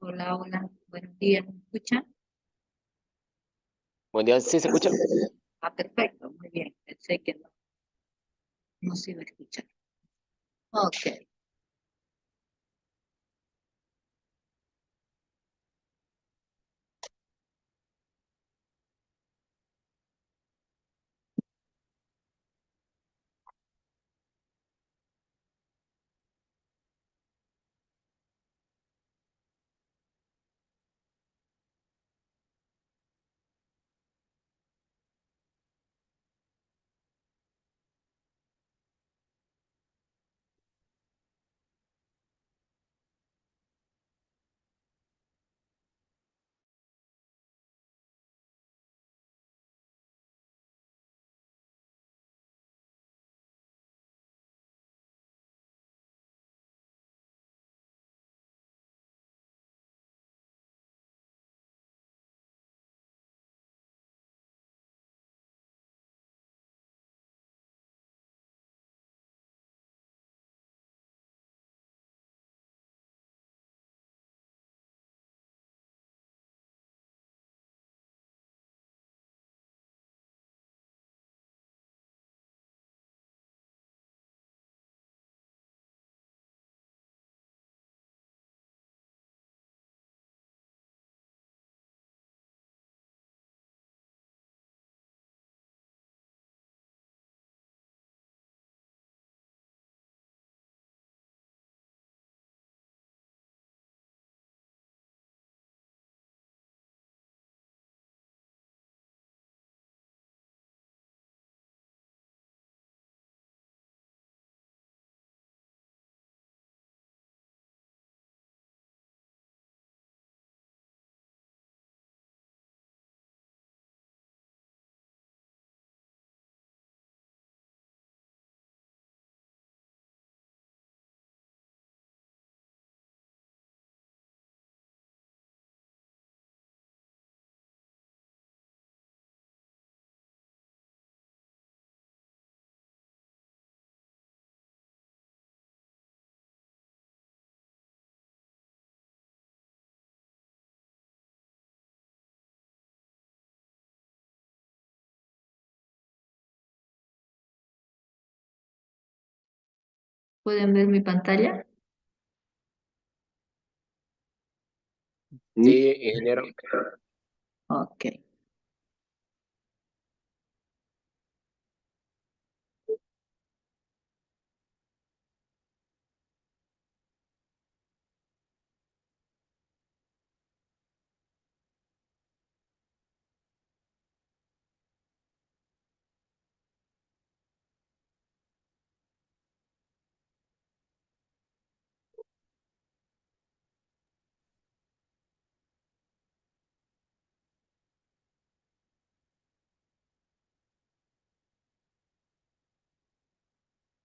Hola, hola, buenos días, ¿me escuchan? Buen día, ¿sí se escucha? Ah, perfecto, muy bien, pensé que no se iba a escuchar. Ok, ¿pueden ver mi pantalla? Sí, ingeniero. Ok,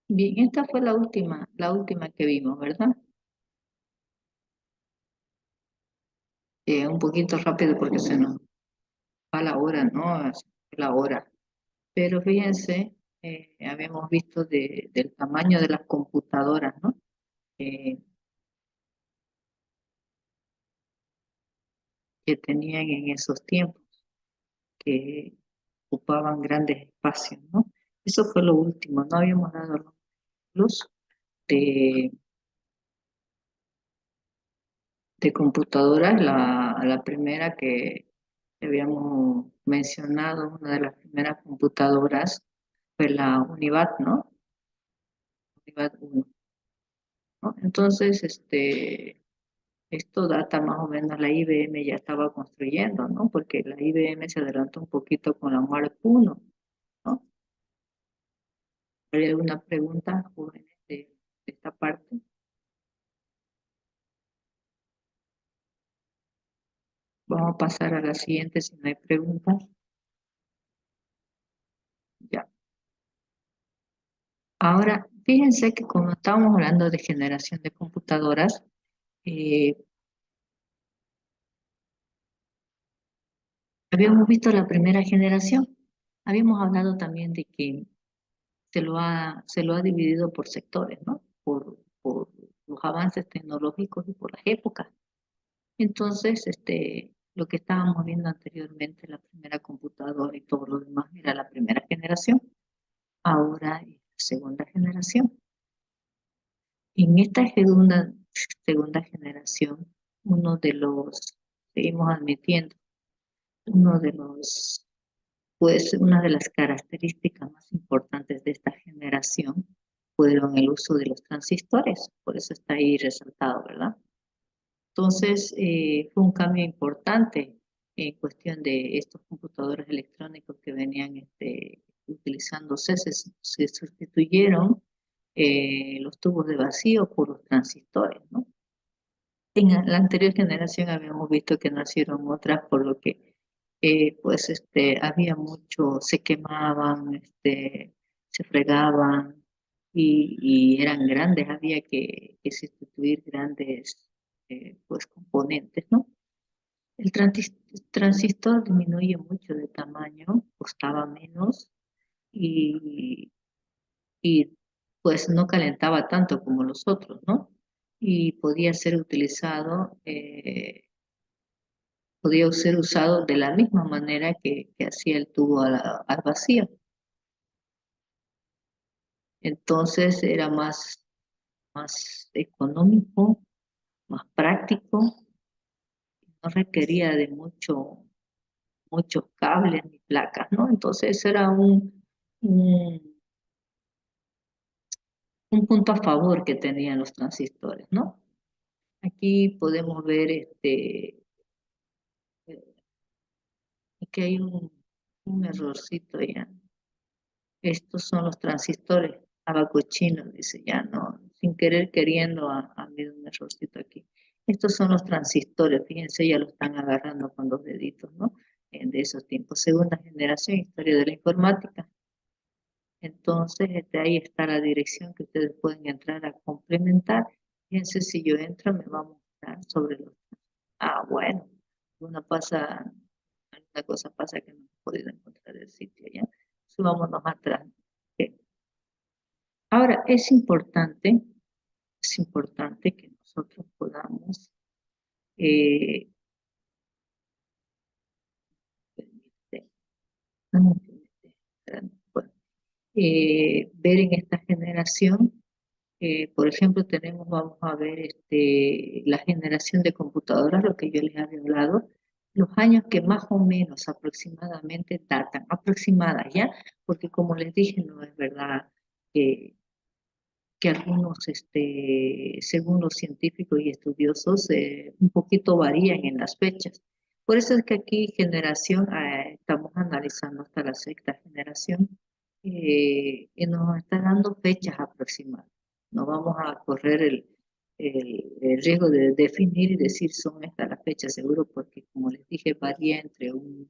bien, esta fue la última que vimos, ¿verdad? Un poquito rápido porque se nos va la hora, ¿no? Es la hora. Pero fíjense, habíamos visto del tamaño de las computadoras, ¿no? Eh, que tenían en esos tiempos, que ocupaban grandes espacios, ¿no? Eso fue lo último, no habíamos dado luz de, de computadoras. La primera que habíamos mencionado, una de las primeras computadoras, fue la Univac, ¿no? Univac 1, ¿no? Entonces, esto data más o menos, la IBM ya estaba construyendo, ¿no? Porque la IBM se adelantó un poquito con la Mark 1, ¿no? ¿Hay alguna pregunta, jóvenes, de esta parte? Vamos a pasar a la siguiente si no hay preguntas. Ya. Ahora, fíjense que como estábamos hablando de generación de computadoras, eh, habíamos visto la primera generación. Habíamos hablado también de que se lo ha dividido por sectores, ¿no? Por los avances tecnológicos y por las épocas. Entonces, lo que estábamos viendo anteriormente, la primera computadora y todo lo demás, era la primera generación. Ahora es la segunda generación. En esta segunda generación, uno de los, seguimos admitiendo, uno de los, pues una de las características más importantes de esta generación fueron el uso de los transistores, por eso está ahí resaltado, ¿verdad? Entonces, fue un cambio importante en cuestión de estos computadores electrónicos que venían utilizándose, se sustituyeron los tubos de vacío por los transistores, ¿no? En la anterior generación habíamos visto que nacieron otras, por lo que pues había mucho, se quemaban, se fregaban y eran grandes, había que sustituir grandes pues componentes, ¿no? El transistor disminuye mucho de tamaño, costaba menos y, y pues no calentaba tanto como los otros, ¿no? Y podía ser usado de la misma manera que hacía el tubo al vacío. Entonces era más económico, más práctico, no requería de muchos cables ni placas, ¿no? Entonces era un, un punto a favor que tenían los transistores, ¿no? Aquí podemos ver que hay un errorcito ya. Estos son los transistores abacochinos, dice ya, no, sin querer queriendo ha habido un errorcito aquí. Estos son los transistores, fíjense, ya lo están agarrando con los deditos, ¿no? De esos tiempos. Segunda generación, historia de la informática. Entonces, ahí está la dirección que ustedes pueden entrar a complementar. Fíjense, si yo entro, me va a mostrar sobre los... Ah, bueno, alguna cosa pasa que no he podido encontrar el sitio, ¿ya? Subámonos atrás. Ok. Ahora, es importante que nosotros podamos eh, permite- no, bueno, ver en esta generación, por ejemplo, vamos a ver la generación de computadoras, lo que yo les había hablado, los años que más o menos aproximadamente datan, aproximadas, ¿ya? Porque como les dije, no es verdad que algunos, según los científicos y estudiosos, un poquito varían en las fechas. Por eso es que aquí estamos analizando hasta la sexta generación y nos está dando fechas aproximadas. No vamos a correr el riesgo de definir y decir son estas las fechas seguro porque como les dije varía entre un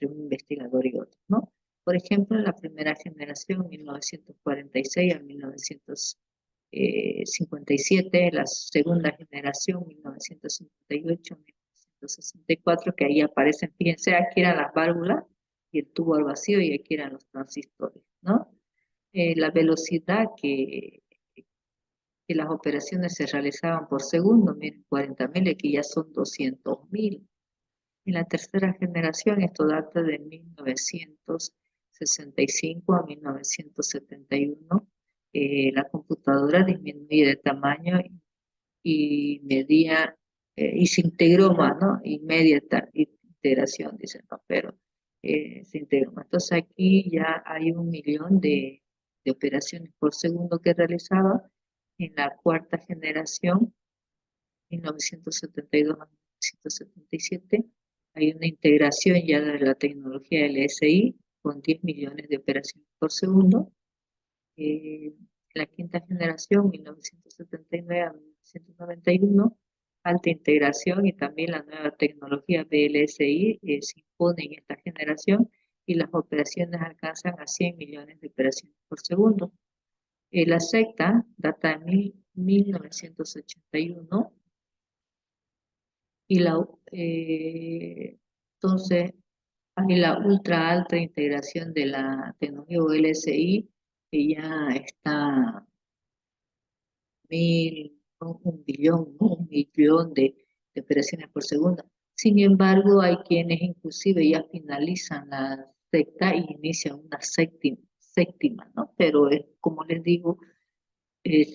investigador y otro, ¿no? Por ejemplo, en la primera generación, 1946 a 1957, la segunda generación, 1958 a 1964, que ahí aparecen, fíjense, aquí eran las válvulas y el tubo al vacío y aquí eran los transistores, ¿no? La velocidad que las operaciones se realizaban por segundo, miren, 40.000, aquí ya son 200.000. En la tercera generación, esto data de 1965 a 1971, la computadora disminuye de tamaño y medía, y se integró más, ¿no? Inmediata integración, dicen, no, pero se integró más. Entonces aquí ya hay 1 millón de operaciones por segundo que realizaba. En la cuarta generación, 1972 a 1977, hay una integración ya de la tecnología LSI con 10 millones de operaciones por segundo. La quinta generación, 1979 a 1991, alta integración y también la nueva tecnología VLSI se impone en esta generación y las operaciones alcanzan a 100 millones de operaciones por segundo. La sexta data de 1981 y entonces hay la ultra alta integración de la tecnología VLSI que ya está un billón, ¿no? Un millón de operaciones por segundo. Sin embargo, hay quienes inclusive ya finalizan la sexta y inician una séptima, ¿no? Pero es, como les digo, es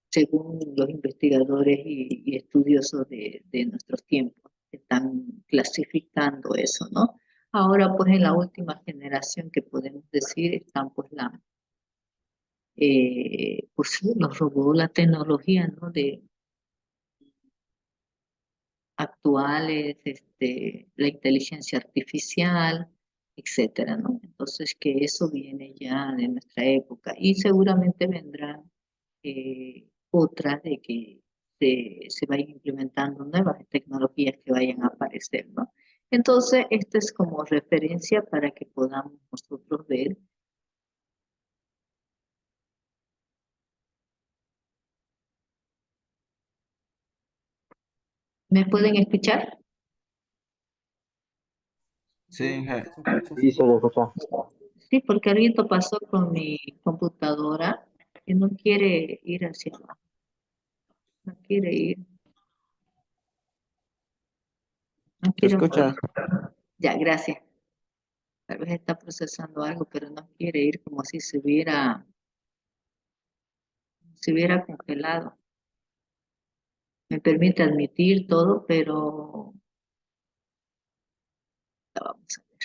según los investigadores y estudiosos de nuestros tiempos, que están clasificando eso, ¿no? Ahora, pues en la última generación que podemos decir, están pues pues los robots, la tecnología, ¿no? De actuales, la inteligencia artificial, etcétera, ¿no? Entonces, que eso viene ya de nuestra época y seguramente vendrán otras de que se vayan implementando nuevas tecnologías que vayan a aparecer, ¿no? Entonces, esto es como referencia para que podamos nosotros ver. ¿Me pueden escuchar? Sí, Inge. Sí, se lo escucha. Sí, porque algo pasó con mi computadora que no quiere ir hacia abajo, no quiere ir, no ¿Se quiere escucha? mover. Ya, gracias. Tal vez está procesando algo, pero no quiere ir como si se hubiera congelado. Me permite admitir todo, pero ya vamos a ver.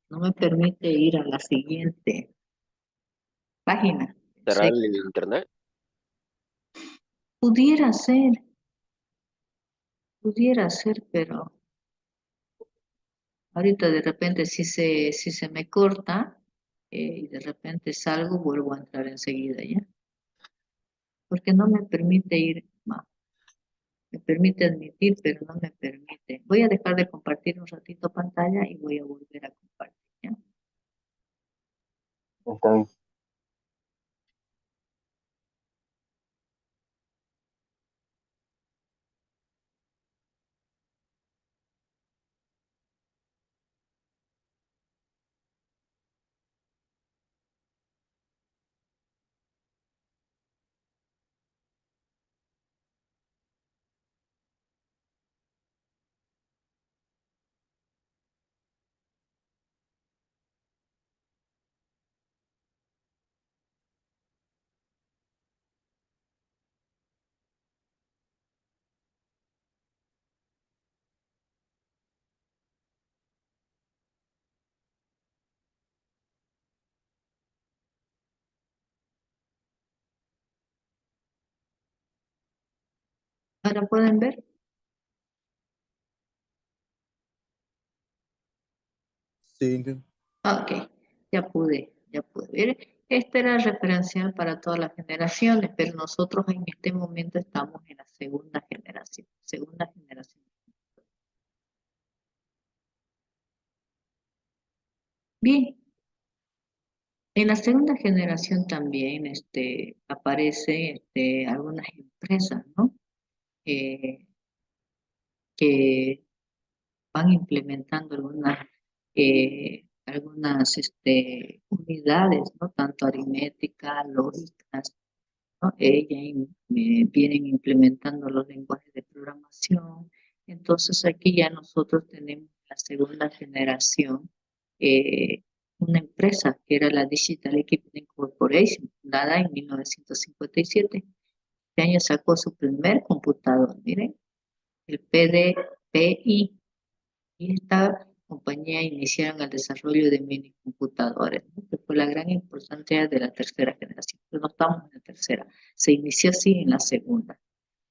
No me permite ir a la siguiente página. ¿Será el internet? Pudiera ser, pero ahorita de repente si se me corta y de repente salgo, vuelvo a entrar enseguida ya. Porque no me permite ir más. Me permite admitir, pero no me permite. Voy a dejar de compartir un ratito pantalla y voy a volver a compartir, ¿ya? Está bien. Ahora pueden ver. Sí, Inge. Ok, ya pude ver. Esta era referencial para todas las generaciones, pero nosotros en este momento estamos en la segunda generación. Segunda generación. Bien, en la segunda generación también aparece algunas empresas, ¿no? Eh, que van implementando algunas unidades, ¿no? Tanto aritmética, lógicas, ¿no? Vienen implementando los lenguajes de programación. Entonces aquí ya nosotros tenemos la segunda generación, eh, una empresa que era la Digital Equipment Corporation, fundada en 1957. Este año sacó su primer computador, miren, el PDPI. Y esta compañía iniciaron el desarrollo de mini computadores, ¿no? Que fue la gran importancia de la tercera generación. Pero no estamos en la tercera, se inició así en la segunda.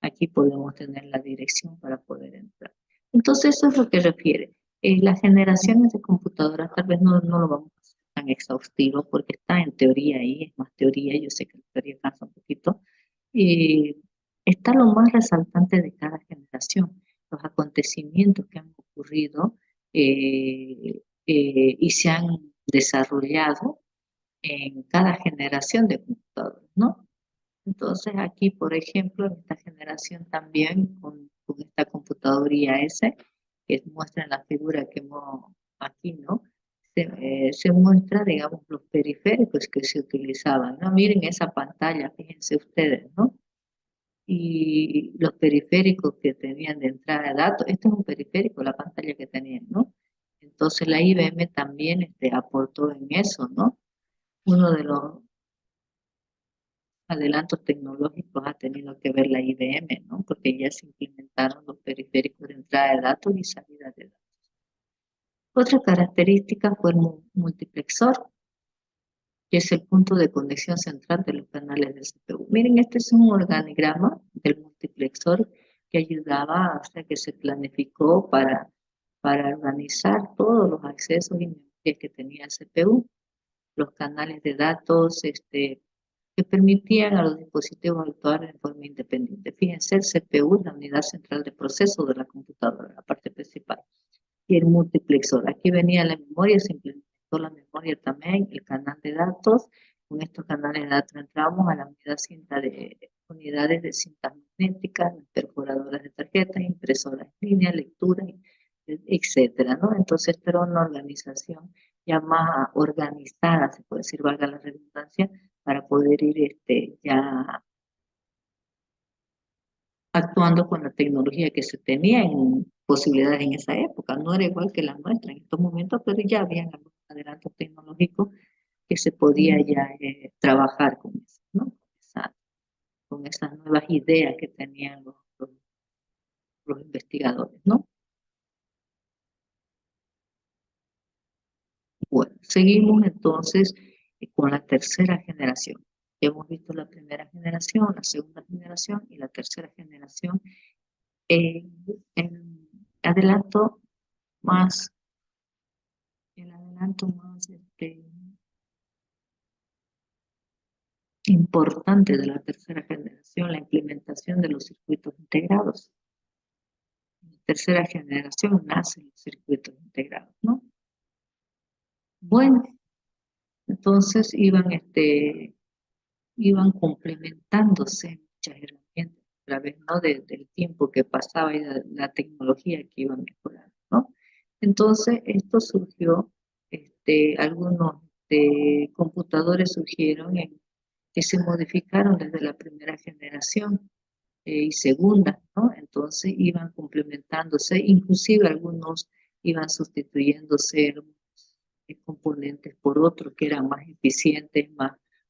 Aquí podemos tener la dirección para poder entrar. Entonces, eso es lo que refiere. Las generaciones de computadoras, tal vez no lo vamos a hacer tan exhaustivo porque está en teoría ahí, es más teoría, yo sé que la teoría cansa un poquito. Y está lo más resaltante de cada generación, los acontecimientos que han ocurrido y se han desarrollado en cada generación de computadores, ¿no? Entonces aquí, por ejemplo, en esta generación también, con esta computadora IAS, que muestra en la figura que hemos aquí, ¿no? Se muestra, digamos, los periféricos que se utilizaban, ¿no? Miren esa pantalla, fíjense ustedes, ¿no? y los periféricos que tenían de entrada de datos. Este es un periférico, la pantalla que tenían, ¿no? Entonces la IBM también aportó en eso, ¿no? Uno de los adelantos tecnológicos ha tenido que ver la IBM, ¿no? Porque ya se implementaron los periféricos de entrada de datos y salida de datos. Otra característica fue el multiplexor, que es el punto de conexión central de los canales del CPU. Miren, este es un organigrama del multiplexor que ayudaba, o sea, que se planificó para organizar todos los accesos y memorias que tenía el CPU, los canales de datos, que permitían a los dispositivos actuar de forma independiente. Fíjense, el CPU es la unidad central de proceso de la computadora, la parte principal, y el multiplexor. Aquí venía la memoria, se implementó la memoria también, el canal de datos. Con estos canales de datos entramos a la unidades de cintas magnéticas, perforadoras de tarjetas, impresoras en línea, lectura, etcétera, ¿no? Entonces, esta era una organización ya más organizada, se puede decir, valga la redundancia, para poder ir ya actuando con la tecnología que se tenía en posibilidades en esa época. No era igual que la nuestra en estos momentos, pero ya habían algunos adelantos tecnológicos que se podía ya trabajar con eso, ¿no? Con esas nuevas ideas que tenían los investigadores, ¿no? Bueno, seguimos entonces con la tercera generación. Ya hemos visto la primera generación, la segunda generación y la tercera generación. Eh, el adelanto más, el adelanto más importante de la tercera generación, la implementación de los circuitos integrados. En la tercera generación nacen los circuitos integrados, ¿no? Bueno, entonces iban complementándose muchas herramientas a través, ¿no? del tiempo que pasaba y la tecnología que iba mejorando, ¿no? Entonces, esto surgió, algunos computadores surgieron que se modificaron desde la primera generación y segunda, ¿no? Entonces iban complementándose, inclusive algunos iban sustituyéndose componentes por otros que eran más eficientes,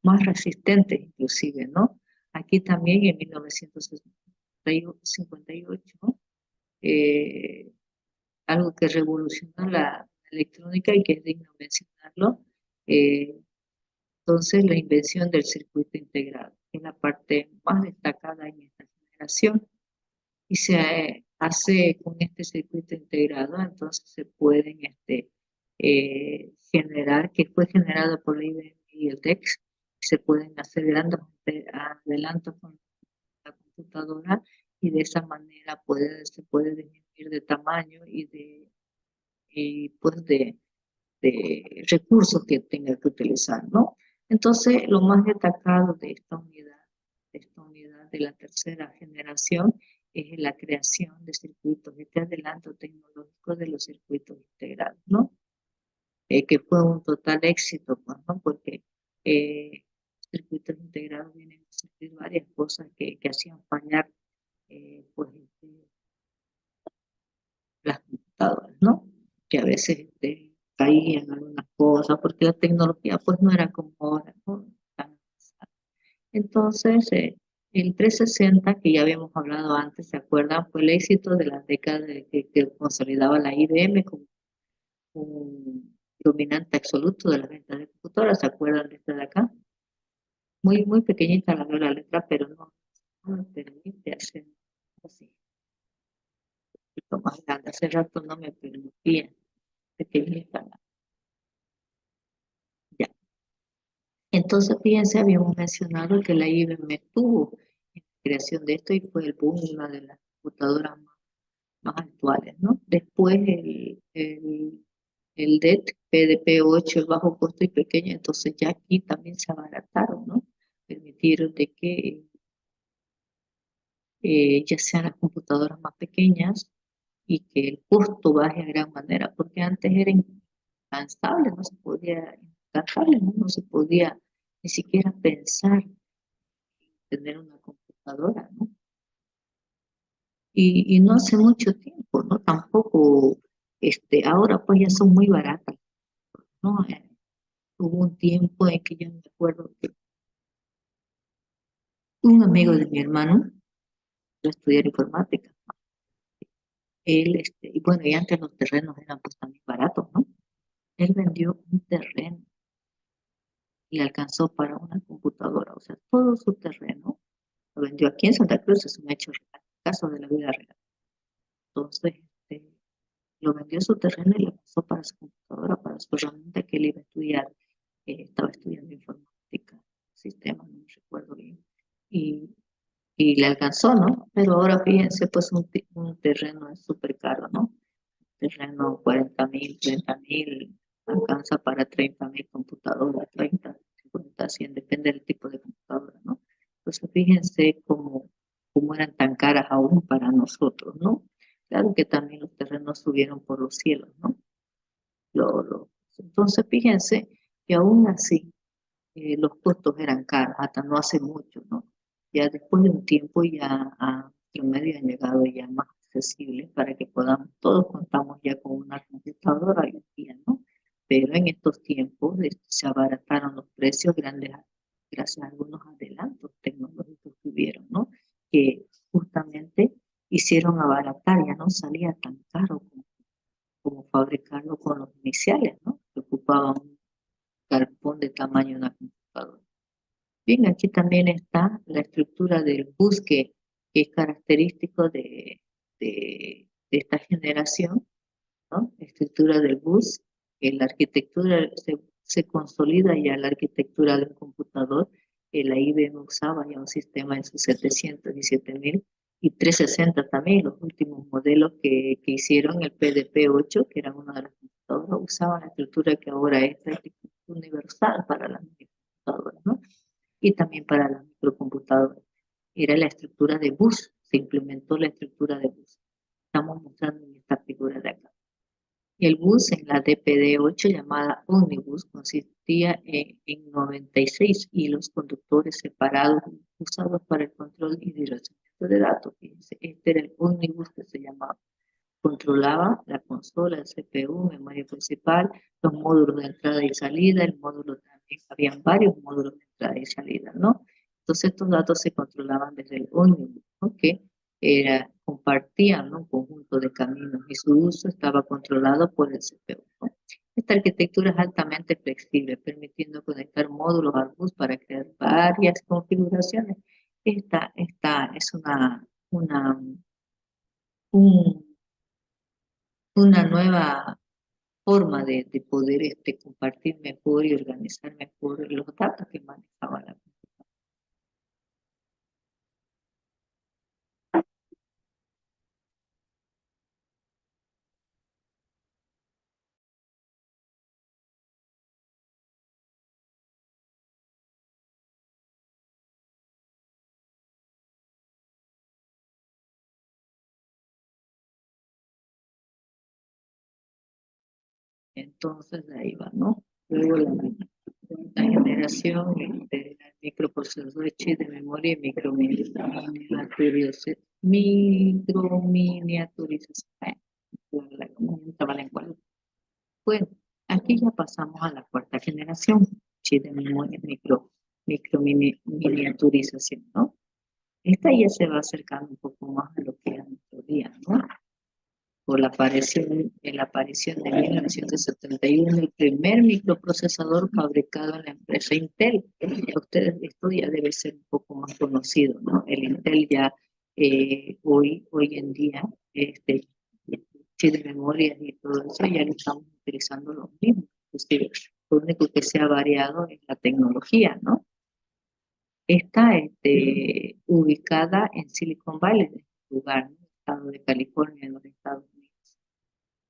más resistentes inclusive, ¿no? Aquí también en 1958, ¿no? Eh, algo que revolucionó la electrónica y que es digno mencionarlo, eh, entonces la invención del circuito integrado, que es la parte más destacada en esta generación, y se hace con este circuito integrado, entonces se pueden generar, que fue generado por la IBM y el DEX, se pueden hacer grandes adelantos con la computadora y de esa manera se puede disminuir de tamaño pues de recursos que tenga que utilizar, ¿no? Entonces, lo más destacado de esta unidad de la tercera generación, es la creación de circuitos, este adelanto tecnológico de los circuitos integrados, ¿no? Que fue un total éxito, pues, ¿no? Porque circuitos integrados vienen a suplir varias cosas que hacían fallar, pues, las computadoras, ¿no? Que a veces caían algunas cosas, porque la tecnología pues no era como ahora, ¿no? Tan avanzada. Entonces, el 360, que ya habíamos hablado antes, ¿se acuerdan? Fue el éxito de las décadas que consolidaba la IBM como un dominante absoluto de las ventas de computadoras. ¿Se acuerdan de esta de acá? Muy, muy pequeñita la letra, pero no me permite hacer así. Un poquito más grande. Hace rato no me permitía pequeñita. Ya. Entonces, fíjense, habíamos mencionado que la IBM tuvo en la creación de esto y fue el boom, una de las computadoras más actuales, ¿no? Después el DET, PDP-8, es bajo costo y pequeño, entonces ya aquí también se abarataron, ¿no? Permitieron de que ya sean las computadoras más pequeñas y que el costo baje a gran manera, porque antes era incansable, no se podía, incansable, no se podía ni siquiera pensar tener una computadora, ¿no? y no hace mucho tiempo, ¿no? Tampoco, ahora pues ya son muy baratas, ¿no? Hubo un tiempo en que yo me acuerdo que un amigo de mi hermano, yo estudié informática, él, y bueno, y antes los terrenos eran pues también baratos, ¿no? Él vendió un terreno y alcanzó para una computadora, o sea, todo su terreno lo vendió aquí en Santa Cruz, es un hecho real, caso de la vida real. Entonces, lo vendió su terreno y le pasó para su computadora, para su herramienta que él iba a estudiar, estaba estudiando informática, sistemas, no me recuerdo bien, y, y le alcanzó, ¿no? Pero ahora fíjense, pues un terreno es súper caro, ¿no? Terreno 40.000, 30.000, alcanza para 30.000 computadoras, 30, 50, 100, depende del tipo de computadora, ¿no? Entonces fíjense cómo eran tan caras aún para nosotros, ¿no? Claro que también los terrenos subieron por los cielos, ¿no? Entonces fíjense que aún así los costos eran caros, hasta no hace mucho, ¿no? Ya después de un tiempo ya a nuestro medio han llegado ya más accesibles para que podamos, todos contamos ya con una computadora hoy en día, ¿no? Pero en estos tiempos se abarataron los precios grandes gracias a algunos adelantos tecnológicos que hubieron, ¿no? Que justamente hicieron abaratar, ya no salía tan caro como fabricarlo con los iniciales, ¿no? Que ocupaban un carpón de tamaño de una computadora. Bien, aquí también está la estructura del bus que es característico de esta generación, ¿no? La estructura del bus, que la arquitectura se consolida ya la arquitectura del computador. La IBM usaba ya un sistema en sus 700 y 7000 y 360 también, los últimos modelos que hicieron, el PDP-8, que era una de las computadoras, usaban la estructura que ahora es prácticamente universal para las computadoras, ¿no? Y también para las microcomputadoras. Era la estructura de bus, se implementó la estructura de bus. Estamos mostrando en esta figura de acá. El bus en la DPD-8 llamada Omnibus consistía en 96 hilos conductores separados usados para el control y direccionamiento de datos. Fíjense, este era el Omnibus que se llamaba. Controlaba la consola, el CPU, memoria principal, los módulos de entrada y salida, el módulo también, habían varios módulos de entrada y salida, ¿no? Entonces estos datos se controlaban desde el Omnibus, ¿no? Que compartían, ¿no?, un conjunto de caminos y su uso estaba controlado por el CPU, ¿no? Esta arquitectura es altamente flexible, permitiendo conectar módulos al bus para crear varias configuraciones. Esta es un- una nueva forma de poder compartir mejor y organizar mejor los datos que manejaba la. Entonces ahí va, ¿no? Luego la generación de microprocesador de chip de memoria y microminiaturización. La herramienta vale en cuál. Bueno, aquí ya pasamos a la cuarta generación, chip de memoria microminiaturización, ¿no? Esta ya se va acercando un poco más a lo que era nuestro día, ¿no? Por la aparición de 1971 el primer microprocesador fabricado en la empresa Intel. Ustedes, esto ya debe ser un poco más conocido, ¿no? El Intel ya hoy en día, chip de memoria y todo eso ya lo estamos utilizando los mismos. Inclusive, lo único que se ha variado es la tecnología, ¿no? Está ubicada en Silicon Valley, en este lugar, ¿no? Estado de California, en los Estados Unidos.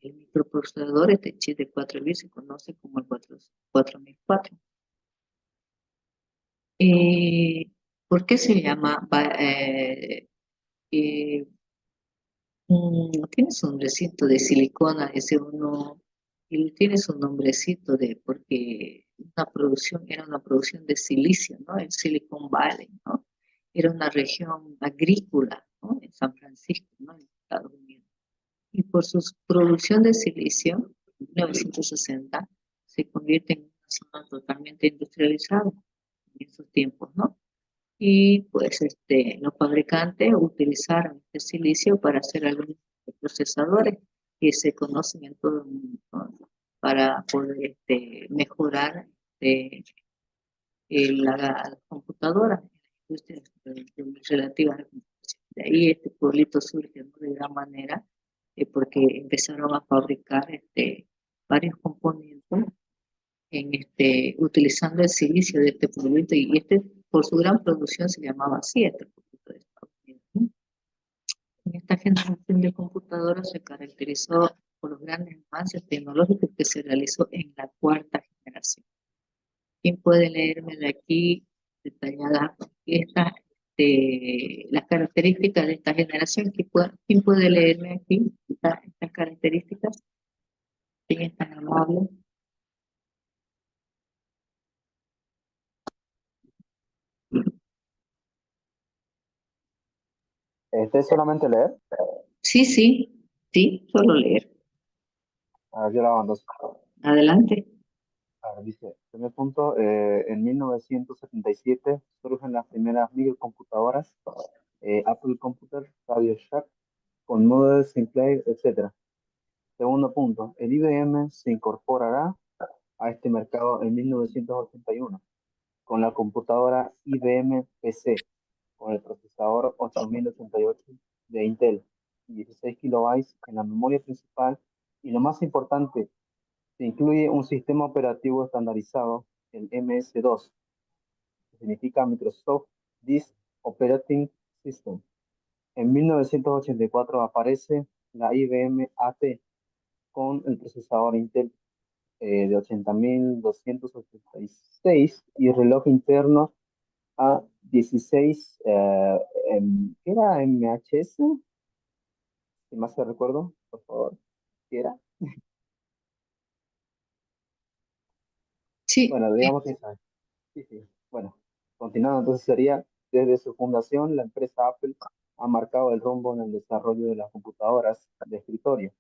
El microprocesador, este chip de 4 bits, se conoce como el 4004. Eh, ¿Por qué se llama? Eh, tiene su nombrecito de silicona, ese uno, y tiene su nombrecito porque era una producción de silicio, ¿no? El Silicon Valley, ¿no? era una región agrícola, ¿no? En San Francisco, ¿no? En Estados Unidos. Y por su producción de silicio, en 1960, se convierte en una zona totalmente industrializada en esos tiempos, ¿no? Y pues los fabricantes utilizaron este silicio para hacer algunos procesadores que se conocen en todo el mundo, ¿no? Para poder mejorar las computadoras, industrias relativas a la computación. De ahí este pueblito surge, ¿no? De gran manera, porque empezaron a fabricar varios componentes utilizando el silicio de este pueblito, y por su gran producción se llamaba así, este pueblito de Estados Unidos, ¿no? En esta generación de computadoras se caracterizó por los grandes avances tecnológicos que se realizó en la cuarta generación. ¿Quién puede leerme de aquí detalladas las características de esta generación? ¿Quién puede leerme aquí estas características? ¿Quién es tan amable? ¿Este es solamente leer? Sí, solo leer. A ver, yo la mando. Adelante. A ver, dice, primer punto, en 1977 surgen las primeras microcomputadoras, Apple Computer, Radio Shack, con Model Sinclair, etc. Segundo punto, el IBM se incorporará a este mercado en 1981 con la computadora IBM PC, con el procesador 8088 de Intel, 16 kilobytes en la memoria principal y lo más importante, se incluye un sistema operativo estandarizado, el MS-2, que significa Microsoft Disk Operating System. En 1984 aparece la IBM AT con el procesador Intel de 80.286 y reloj interno a 16, ¿qué era MHS? Si más se recuerdo, por favor, ¿qué era? Sí, Bueno, digamos que esa. Sí, sí. Bueno, continuando, entonces sería, desde su fundación, la empresa Apple ha marcado el rumbo en el desarrollo de las computadoras de escritorio,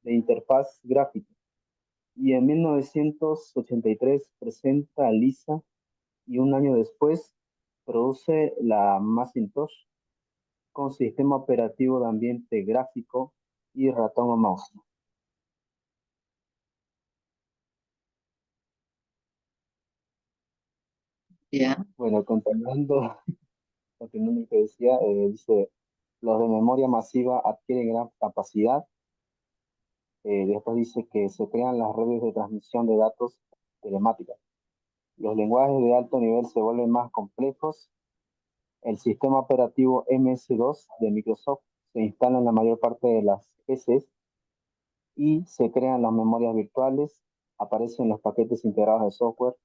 de interfaz gráfica. Y en 1983 presenta a Lisa y un año después produce la Macintosh con sistema operativo de ambiente gráfico y ratón o mouse. ya. Bueno, continuando lo que decía, dice, los de memoria masiva adquieren gran capacidad. Después dice que se crean las redes de transmisión de datos telemáticas. Los lenguajes de alto nivel se vuelven más complejos. El sistema operativo MS-2 de Microsoft se instala en la mayor parte de las PCs y se crean las memorias virtuales, aparecen los paquetes integrados de software,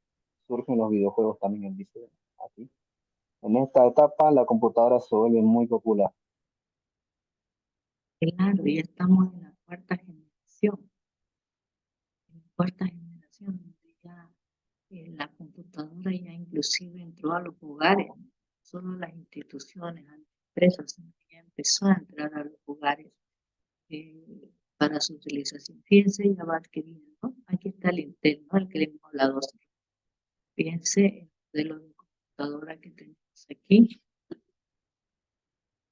surgen los videojuegos también, dice aquí. En esta etapa la computadora se vuelve muy popular. Claro, ya estamos en la cuarta generación. En la cuarta generación, donde ya la computadora ya inclusive entró a los hogares, no solo las instituciones, a las empresas, sino que ya empezó a entrar a los hogares para su utilización. Fíjense, ya va adquiriendo, ¿no? Aquí está el Intel, ¿no? El que le hemos hablado. Fíjense el modelo de computadora que tenemos aquí.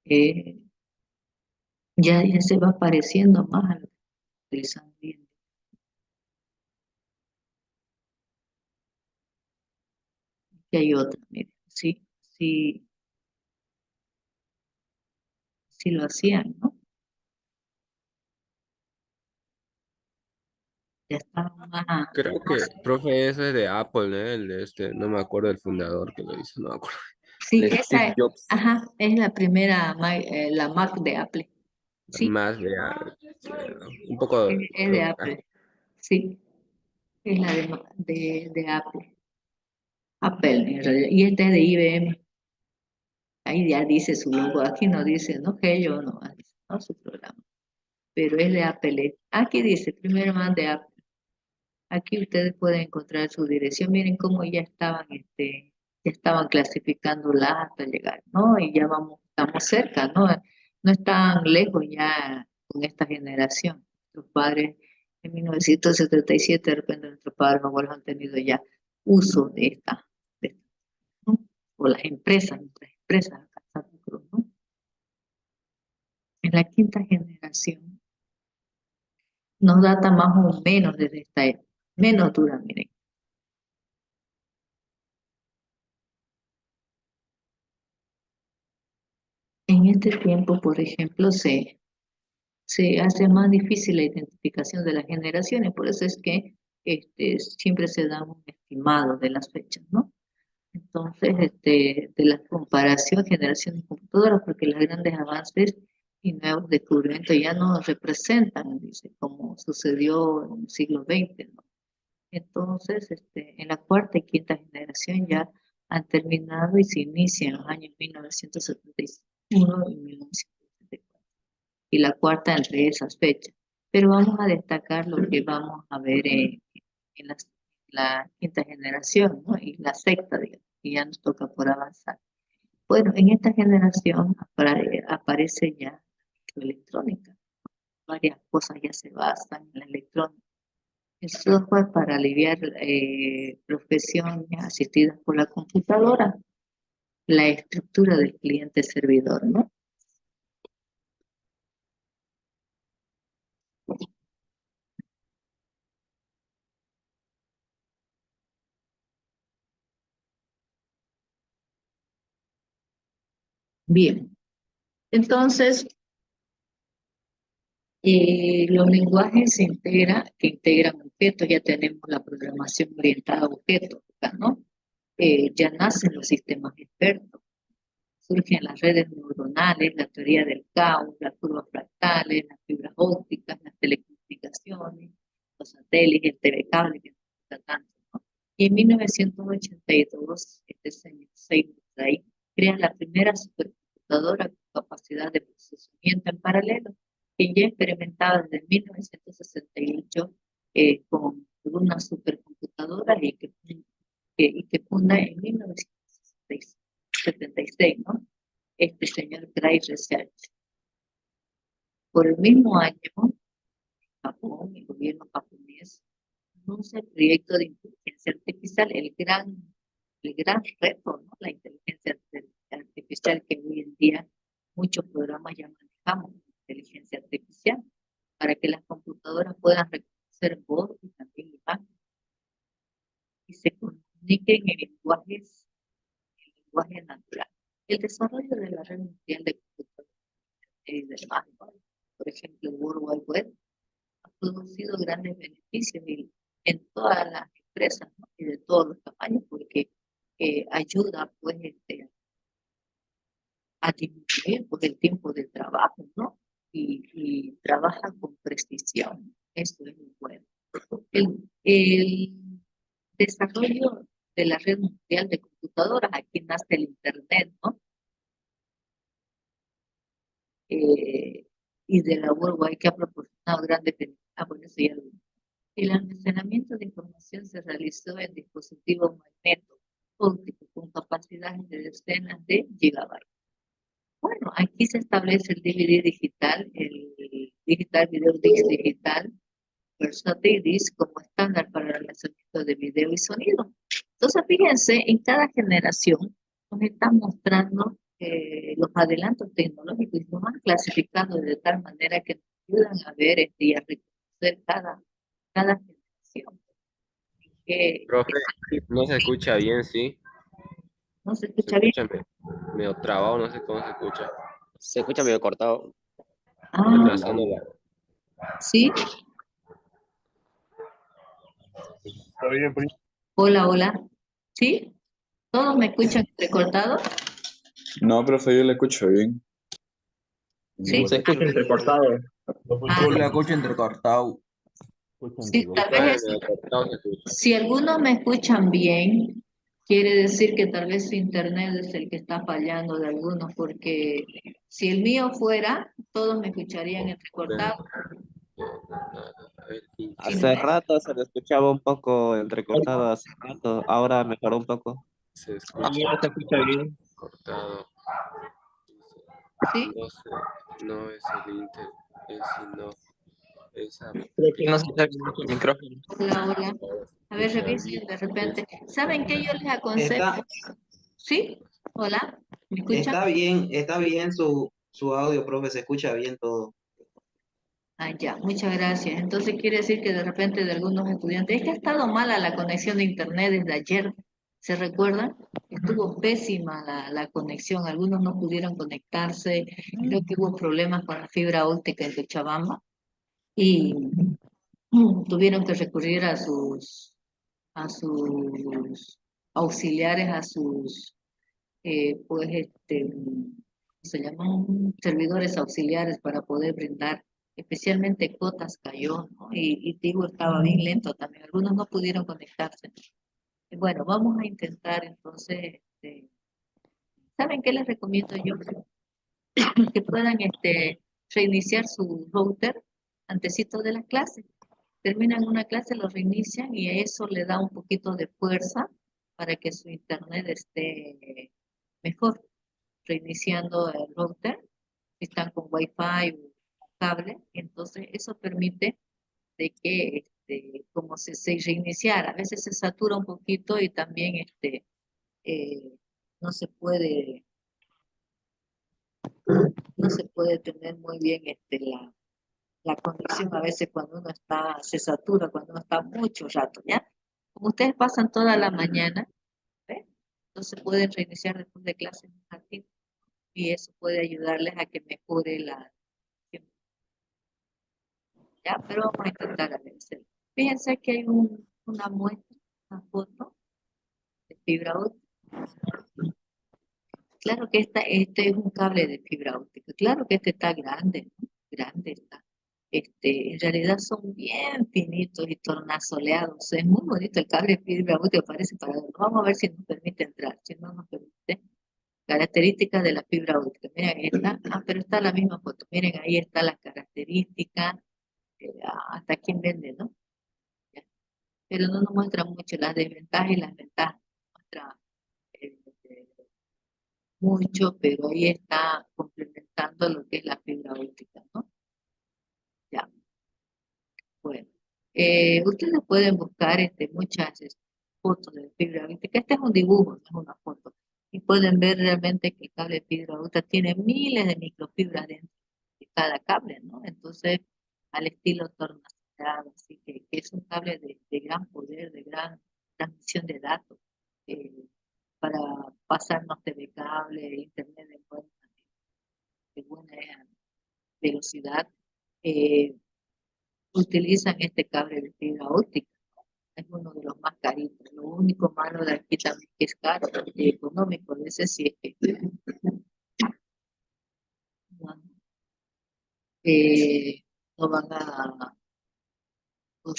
eh, ya se va pareciendo más a lo que estamos utilizando hoy en día. Aquí hay otra, miren, sí, sí, sí lo hacían, ¿no? Ya estaban Creo que, profe, ese es de Apple, ¿eh? El de este, no me acuerdo del fundador que lo hizo, no me acuerdo. sí, El Steve Jobs, ajá, es la primera, la Mac de Apple. Sí, más de, un poco, es de Apple. Sí, es la de Apple. Apple, en realidad. Y este es de IBM. Ahí ya dice su logo. Aquí no dice, no que yo no, dice, no su programa. Pero es de Apple. Aquí dice, primero man de Apple. Aquí ustedes pueden encontrar su dirección. Miren cómo ya estaban, ya estaban clasificándolas hasta llegar, ¿no? Y ya estamos cerca, ¿no? No es tan lejos ya con esta generación. Nuestros padres en 1977, de repente nuestros padres abuelos han tenido ya uso de esta, ¿no? O las empresas, nuestras empresas acá en Santa Cruz, ¿no? En la quinta generación nos data más o menos desde esta época, menos dura, miren. En este tiempo, por ejemplo, se hace más difícil la identificación de las generaciones, por eso es que siempre se da un estimado de las fechas, ¿no? Entonces, de la comparación generaciones computadoras, porque los grandes avances y nuevos descubrimientos ya no representan, dice, como sucedió en el siglo XX, ¿no? Entonces, en la cuarta y quinta generación ya han terminado y se inicia en los años 1971 y 1974. Y la cuarta entre esas fechas. Pero vamos a destacar lo que vamos a ver en la quinta generación, ¿no? Y la sexta, digamos, y ya nos toca por avanzar. Bueno, en esta generación aparece ya la electrónica. Varias cosas ya se basan en la electrónica. El software para aliviar profesiones asistidas por la computadora, la estructura del cliente-servidor, ¿no? Bien, entonces, los lenguajes que integran objetos, ya tenemos la programación orientada a objetos, ¿no? Ya nacen los sistemas expertos, surgen las redes neuronales, la teoría del caos, las curvas fractales, las fibras ópticas, las telecomunicaciones, los satélites, el telecable, que nos gusta tanto, ¿no? Y en 1982, este señor Seymour Cray crea la primera supercomputadora con capacidad de procesamiento en paralelo, que ya experimentaba desde 1968 con una supercomputadora y que funda en 1976, ¿no? Este señor Cray Research. Por el mismo año, Japón, el gobierno japonés, anuncia el proyecto de inteligencia artificial, el gran reto, ¿no? La inteligencia artificial que hoy en día muchos programas ya manejamos, inteligencia artificial, para que las computadoras puedan reconocer voz y también imagen y se comuniquen en lenguaje natural. El desarrollo de la red mundial de computadoras y demás, ¿no? Por ejemplo, el World Wide Web ha producido grandes beneficios en todas las empresas, ¿no? Y de todos los tamaños, porque ayuda pues, a disminuir pues, el tiempo de trabajo, ¿no? Y trabaja con precisión. Eso es muy bueno. El desarrollo de la red mundial de computadoras, aquí nace el Internet, ¿no? Y de la World Wide que ha proporcionado grandes beneficios. Ah, bueno, eso ya lo vi. El almacenamiento de información se realizó en dispositivos magneto ópticos con capacidades de decenas de gigabytes. Bueno, aquí se establece el DVD digital, el digital video disc digital, versátil disc como estándar para el almacenamiento de video y sonido. Entonces, fíjense, en cada generación nos están mostrando los adelantos tecnológicos y nos han clasificado de tal manera que nos ayudan a ver y a reconocer cada generación. Que Profe, no se escucha bien, ¿sí? no se Se escucha bien. escucha medio trabado, no sé cómo se escucha. Se escucha medio cortado. Ah, Retrasando la... sí. Está bien, Hola, hola. ¿Sí? ¿Todos me escuchan recortado? No, profe, yo le escucho bien. Sí. Se escucha entrecortado. Ah, Yo le escucho entrecortado. sí, tal Profe, vez medio cortado se escucha. si algunos me escuchan bien, quiere decir que tal vez su internet es el que está fallando de algunos, porque si el mío fuera, todos me escucharían entrecortado. Hace rato se le escuchaba un poco entrecortado, hace rato. Ahora mejoró un poco. Se A mí no escucha se escucha bien. cortado. ¿Sí? No sé, no es el Inter, es sino esa. Creo que no se está bien mucho el micrófono. Hola, hola. A ver, Escucha revisen de repente. ¿Saben qué yo les aconsejo? Está, ¿Sí? Hola, ¿me escuchan? está bien su audio, profe, se escucha bien todo. Ah, ya, muchas gracias. Entonces quiere decir que de repente de algunos estudiantes, es que ha estado mala la conexión de internet desde ayer, ¿se recuerdan? Estuvo pésima la conexión, algunos no pudieron conectarse, creo que hubo problemas con la fibra óptica en Cochabamba y tuvieron que recurrir a sus auxiliares, a sus pues se llaman servidores auxiliares para poder brindar, especialmente Cotas cayó, ¿no? Y Tigo estaba bien lento también, algunos no pudieron conectarse. Y bueno, vamos a intentar entonces, ¿saben qué les recomiendo yo? Que puedan reiniciar su router antesito de la clase. Terminan una clase, lo reinician y eso le da un poquito de fuerza para que su internet esté mejor, reiniciando el router, si están con Wi-Fi o cable, entonces eso permite de que como se reiniciara, a veces se satura un poquito y también eh, no se puede, no se puede tener muy bien la conexión a veces cuando uno se satura, cuando uno está mucho rato, ¿ya? Como ustedes pasan toda la mañana, ¿ve? Entonces pueden reiniciar después de clases un ratito y eso puede ayudarles a que mejore la. Ya, pero vamos a intentar hacer. Fíjense que hay una muestra, una foto de fibra óptica. Claro que este es un cable de fibra óptica. Claro que este está grande, ¿no? Grande está. En realidad son bien finitos y tornasoleados. Es muy bonito el cable de fibra óptica, parece para. Vamos a ver si nos permite entrar, si no nos permite. Características de la fibra óptica. Miren, ahí está. Ah, pero está la misma foto. Miren, ahí está las características. Hasta quién vende, ¿no? Pero no nos muestra mucho las desventajas y las ventajas. No muestra eh, eh, mucho, pero ahí está complementando lo que es la fibra óptica, ¿no? Ya, bueno. Ustedes pueden buscar muchas fotos de fibra óptica. Este es un dibujo, no es una foto. Y pueden ver realmente que el cable de fibra óptica tiene miles de microfibras dentro de cada cable, ¿no? Entonces, al estilo tornasolado, así que es un cable de gran poder, de gran transmisión de datos. eh, para pasarnos telecable, internet de buena velocidad, eh, utilizan este cable de fibra óptica. Es uno de los más caritos. Lo único malo de aquí también que es caro y económico, de ese sí es que no, no van a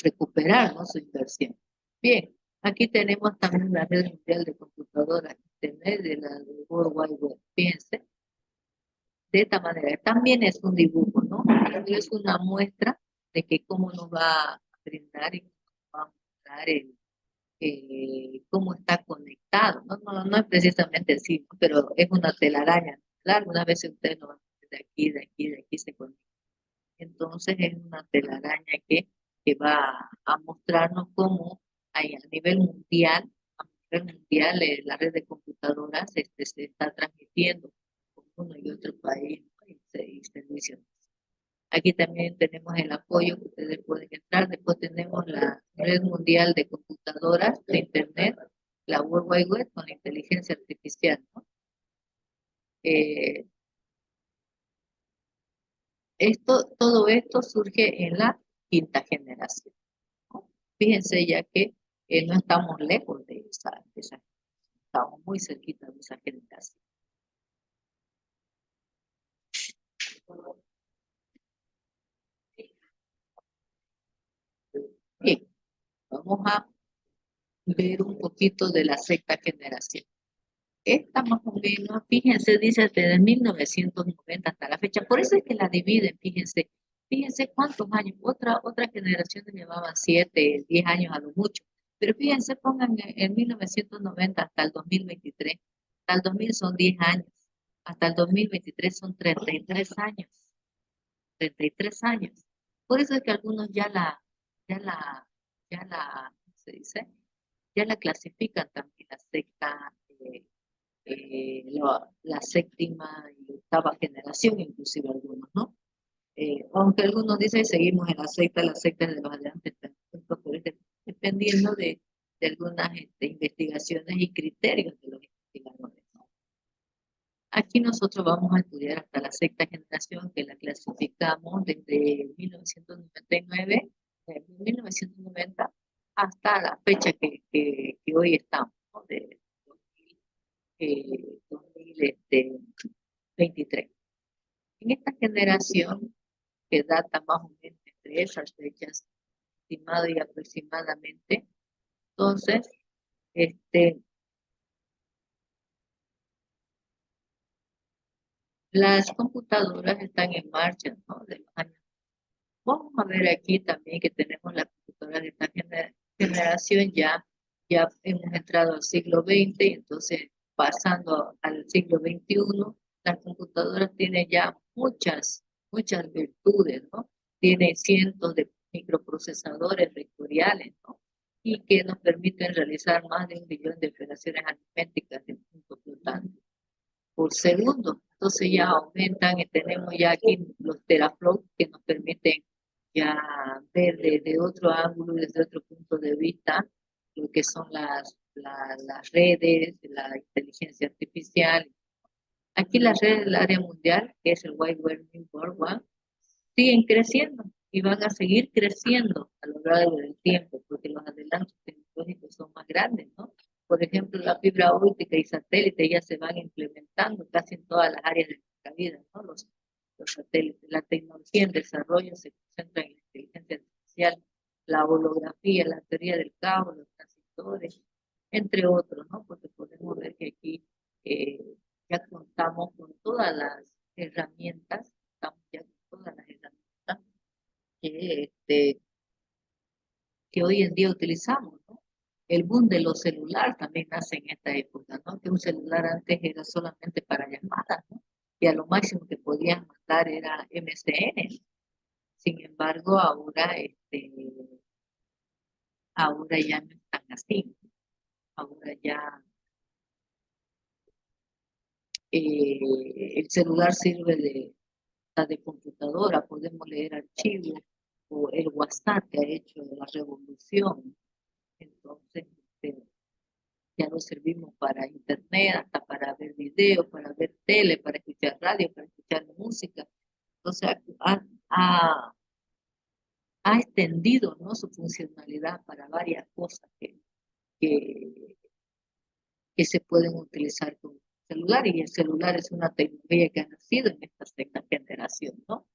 recuperar, ¿no?, su inversión. Bien, aquí tenemos también la red mundial de computadoras Internet de la de World Wide Web. Fíjense, de esta manera. También es un dibujo, ¿no? Pero es una muestra de que cómo nos va a brindar y cómo nos va a mostrar cómo está conectado, ¿no? No es precisamente así, ¿no? Pero es una telaraña. Claro, algunas veces ustedes lo van a ver de aquí se conecta. Entonces es una telaraña que va a mostrarnos cómo hay a nivel mundial, la red de computadoras se está transmitiendo con uno y otro país, ¿no? Y servicios. Aquí también tenemos el apoyo que ustedes pueden entrar. Después tenemos la red mundial de computadoras de Internet, la World Wide Web con la inteligencia artificial, ¿no? Eh, todo esto surge en la quinta generación, ¿no? Fíjense ya que no estamos lejos de esa, estamos muy cerquita de esa generación. Bien, vamos a ver un poquito de la sexta generación. Esta más o menos, fíjense, dice desde 1990 hasta la fecha. Por eso es que la dividen, fíjense cuántos años. Otra generación llevaba 7, 10 años a lo mucho. Pero fíjense, pongan en 1990 hasta el 2023. Hasta el 2000 son 10 años. Hasta el 2023 son 33 años. 33 años. Por eso es que algunos ya la, ¿cómo se dice? Ya la clasifican también la secta, la séptima y octava generación, inclusive algunos, ¿no? Aunque algunos dicen seguimos en la secta de los adelantes, pero dependiendo de algunas investigaciones y criterios de los investigadores, ¿no? Aquí nosotros vamos a estudiar hasta la sexta generación, que la clasificamos desde 1999, 1990 hasta la fecha que hoy estamos, ¿no? De 2023. En esta generación, que data más o menos entre esas fechas, estimado y aproximadamente, entonces, las computadoras están en marcha, ¿no? De los años. Vamos a ver aquí también que tenemos las computadoras de esta generación, ya hemos entrado al siglo XX, entonces pasando al siglo XXI, las computadoras tienen ya muchas virtudes, ¿no? Tienen cientos de microprocesadores vectoriales, ¿no? Y que nos permiten realizar más de 1 billón de operaciones aritméticas en punto flotante por segundo. Entonces ya aumentan y tenemos ya aquí los teraflops que nos permiten ya ver desde otro ángulo, desde otro punto de vista, lo que son las redes, la inteligencia artificial. Aquí las redes del área mundial, que es el Wide Web New World One, siguen creciendo y van a seguir creciendo a lo largo del tiempo, porque los adelantos tecnológicos son más grandes, ¿no? Por ejemplo, la fibra óptica y satélite ya se van implementando casi en todas las áreas de nuestra vida, ¿no? Los satélites, la tecnología en desarrollo se concentra en la inteligencia artificial, la holografía, la teoría del caos, los transistores, entre otros, ¿no? Porque podemos ver que aquí ya contamos con todas las herramientas, estamos ya con todas las herramientas que, que hoy en día utilizamos, ¿no? El boom de los celulares también nace en esta época, ¿no? Que un celular antes era solamente para llamadas, ¿no? Y a lo máximo que podías mandar era MSN. Sin embargo, ahora ya no están así. Ahora ya el celular sirve de computadora, podemos leer archivos, o el WhatsApp que ha hecho la revolución. Entonces, ya lo servimos para internet, hasta para ver videos, para ver tele, para escuchar radio, para escuchar música. Entonces, ha extendido, ¿no?, su funcionalidad para varias cosas que, que se pueden utilizar con el celular, y el celular es una tecnología que ha nacido en esta sexta generación, ¿no?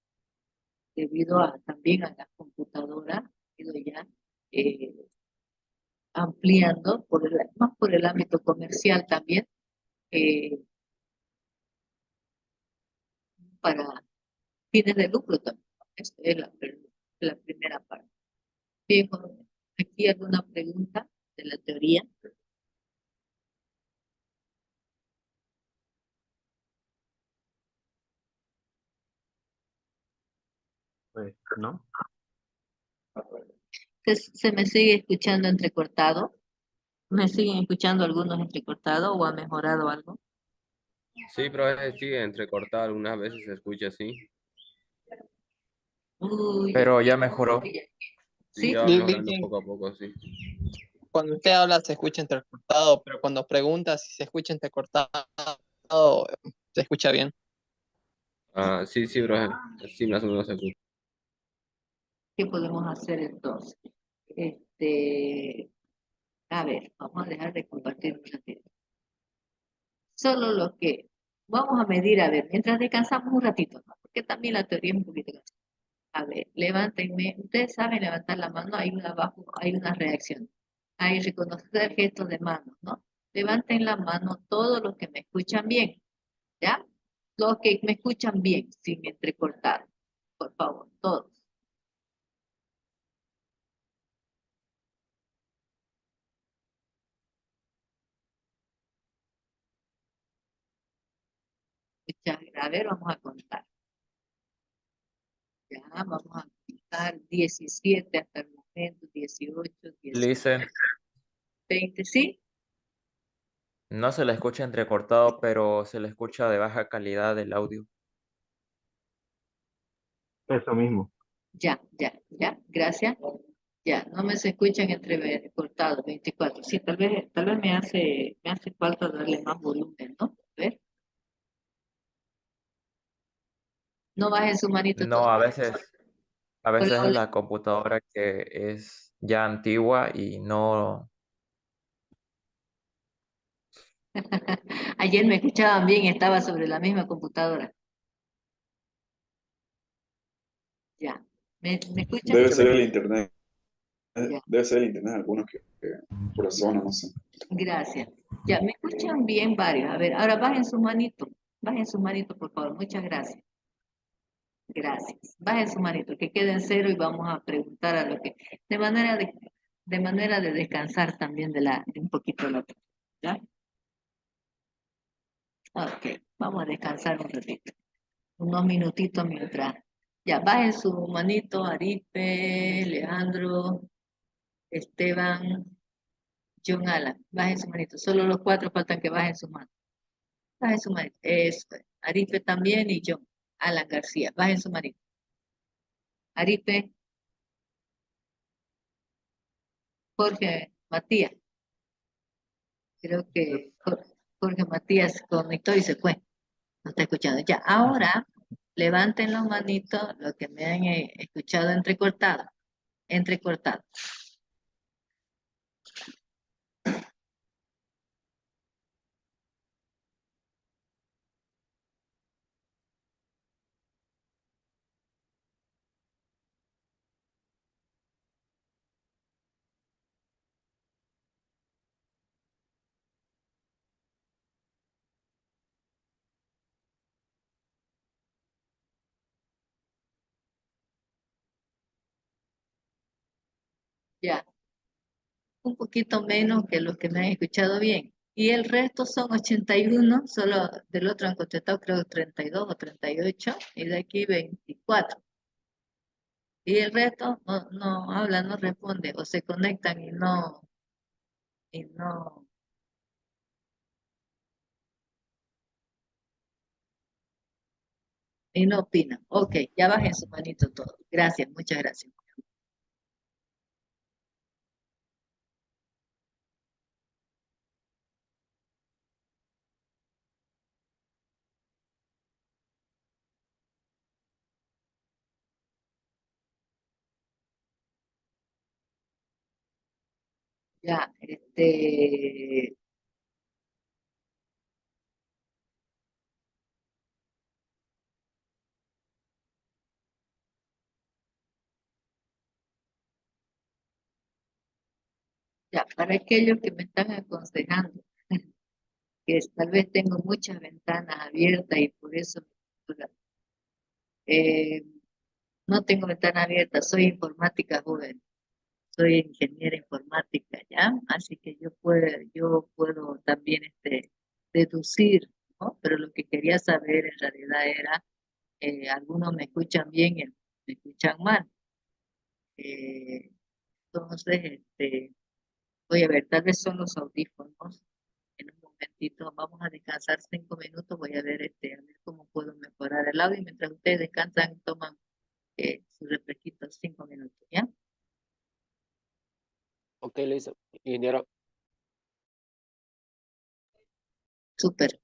Debido también a las computadoras, ha ido ya eh, ampliando más por el ámbito comercial también, eh, para fines de lucro también. Esta es la primera parte. Bien, aquí alguna pregunta de la teoría. Pues, ¿no? ¿Se me sigue escuchando entrecortado? ¿Me siguen escuchando algunos entrecortados o ha mejorado algo? Sí, profe, sí, entrecortado, algunas veces se escucha así. Uy, Pero ya mejoró. Sí, ¿sí? ya va mejorando poco a poco, sí. Cuando usted habla se escucha entrecortado, pero cuando pregunta si se escucha entrecortado, se escucha bien. Ah, sí, sí, profe, sí, más o menos se escucha. ¿Qué podemos hacer entonces? A ver, vamos a dejar de compartir un ratito. Solo lo que vamos a medir, a ver, mientras descansamos un ratito, ¿no? Porque también la teoría es un poquito cansada. A ver, levántenme. Ustedes saben levantar la mano, hay una abajo, hay una reacción. Hay reconocer gestos de manos, ¿no? Levanten la mano todos los que me escuchan bien, ¿ya? Los que me escuchan bien, sin entrecortar, por favor, todos. Ya, a ver, vamos a contar. Ya, vamos a contar 17 hasta el momento, 18, 19, Listen, 20, ¿sí? no se le escucha entrecortado, pero se le escucha de baja calidad el audio. Eso mismo. Ya, ya, ya, gracias. Ya, no me se escuchan cortados, 24. Sí, tal vez me hace falta darle más volumen, ¿no? A ver, no baje su manito No, todo. a Solo veces es hable. la computadora que es ya antigua y no. Ayer me escuchaban bien, estaba sobre la misma computadora. Ya, ¿me escuchan? Debe ser el internet. Ya, Debe ser el internet de algunos que por zona, no sé. gracias. Ya, ¿me escuchan bien varios? A ver, ahora bajen su manito, por favor. Muchas gracias. Gracias. Bajen su manito, que quede en cero y vamos a preguntar a lo que, de manera de, de manera de descansar también de un poquito la otra. ¿Ya? Ok, vamos a descansar un ratito, unos minutitos mientras. Ya, bajen su manito, Aripe, Leandro, Esteban, John Alan. Bajen su manito. Solo los cuatro faltan que bajen su mano. Bajen su manito. Eso es. Aripe también y John Alan García. Bajen su manito. Aripe, Jorge, Matías. Creo que Jorge Matías conectó y se fue. No está escuchando. Ya, ahora levanten los manitos, los que me han escuchado entrecortado. Entrecortado. Ya, un poquito menos que los que me han escuchado bien. Y el resto son 81, solo del otro han contestado creo 32 o 38, y de aquí 24. Y el resto no habla, no responde, o se conectan y no, y no opinan. Ok, ya bajen su manito todo. Gracias, muchas gracias. Ya, ya, para aquellos que me están aconsejando, que tal vez tengo muchas ventanas abiertas y por eso eh, no tengo ventanas abiertas, soy informática joven, soy ingeniera informática, ¿ya? Así que yo puedo también deducir, ¿no? Pero lo que quería saber en realidad era, algunos me escuchan bien y me escuchan mal. Entonces, voy a ver, tal vez son los audífonos. En un momentito, vamos a descansar 5 minutos, voy a ver cómo puedo mejorar el audio. Mientras ustedes descansan, toman su refresquito 5 minutos, ¿ya? Ok, listo. Ingeniero. Súper.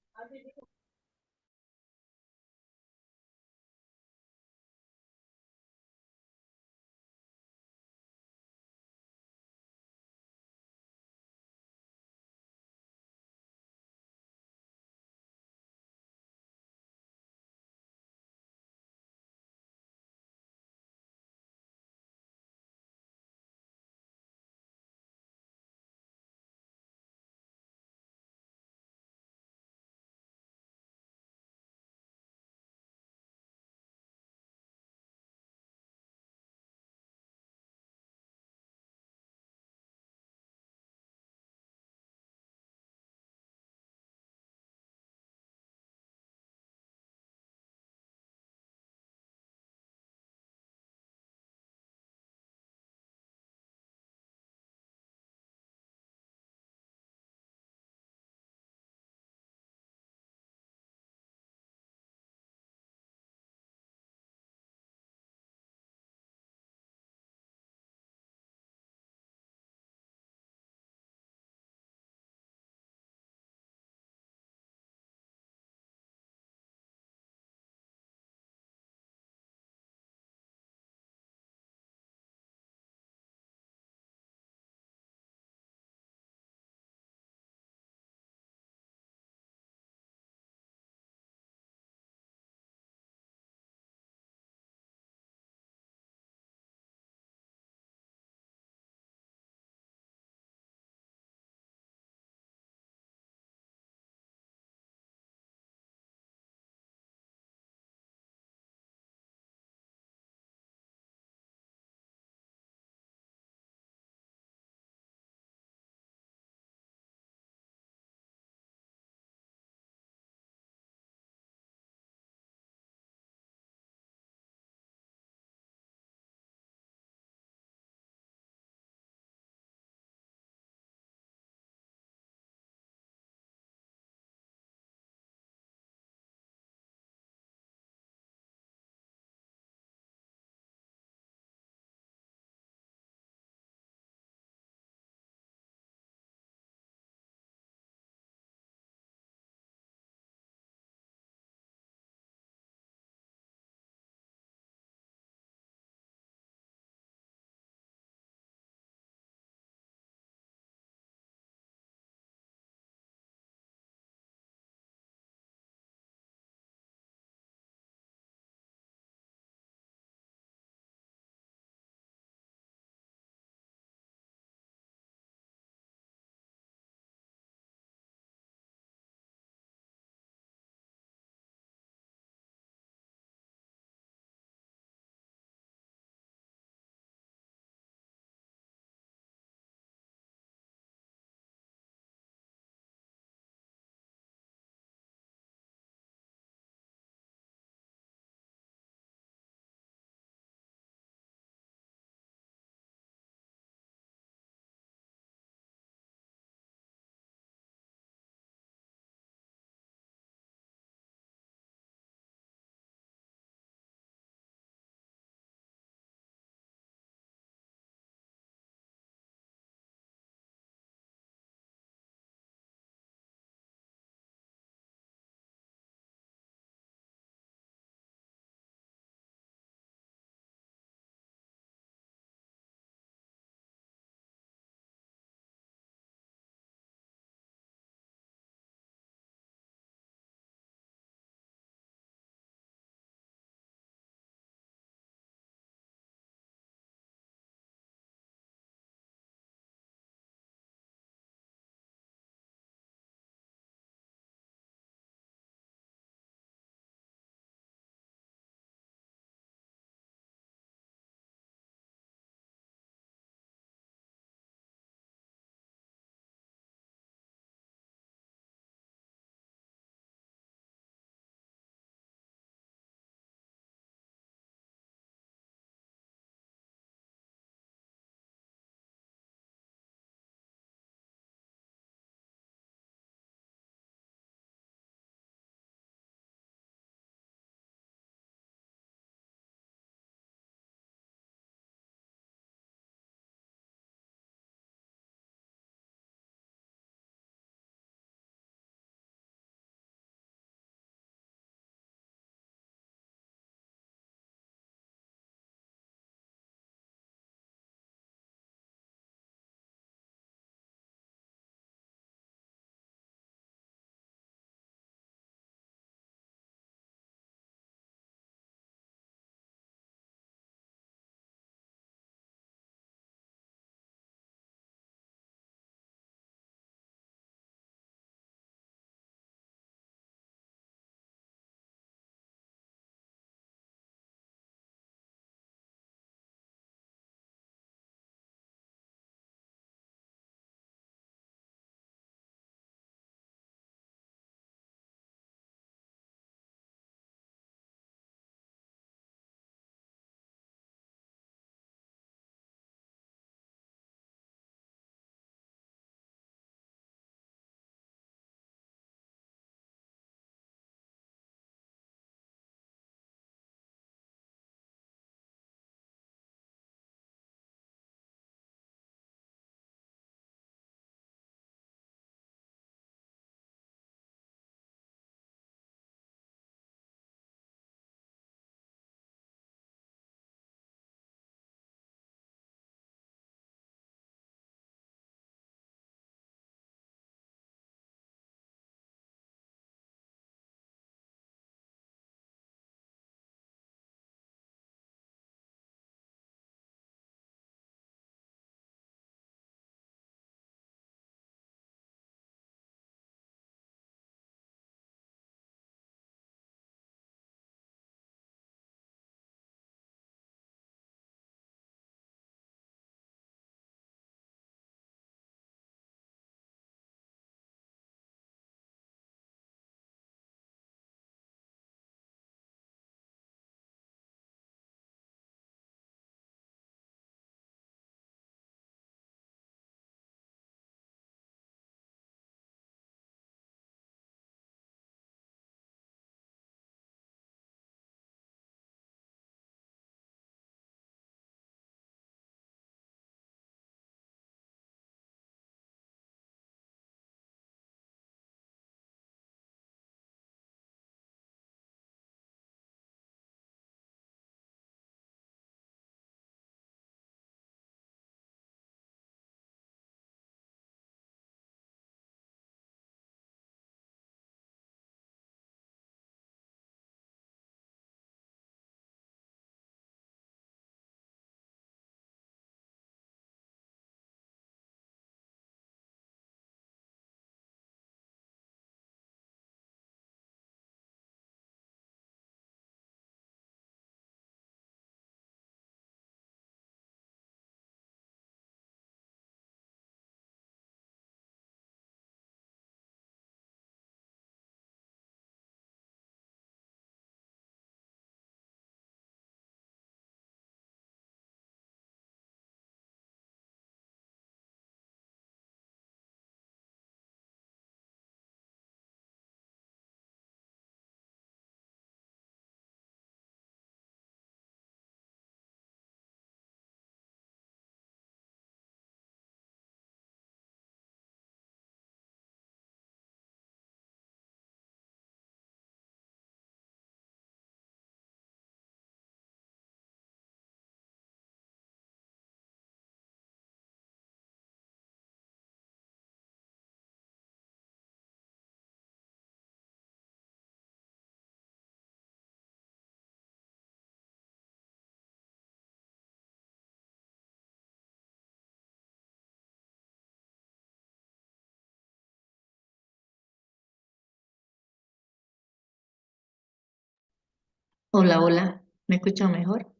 Hola, hola. ¿Me escuchan mejor?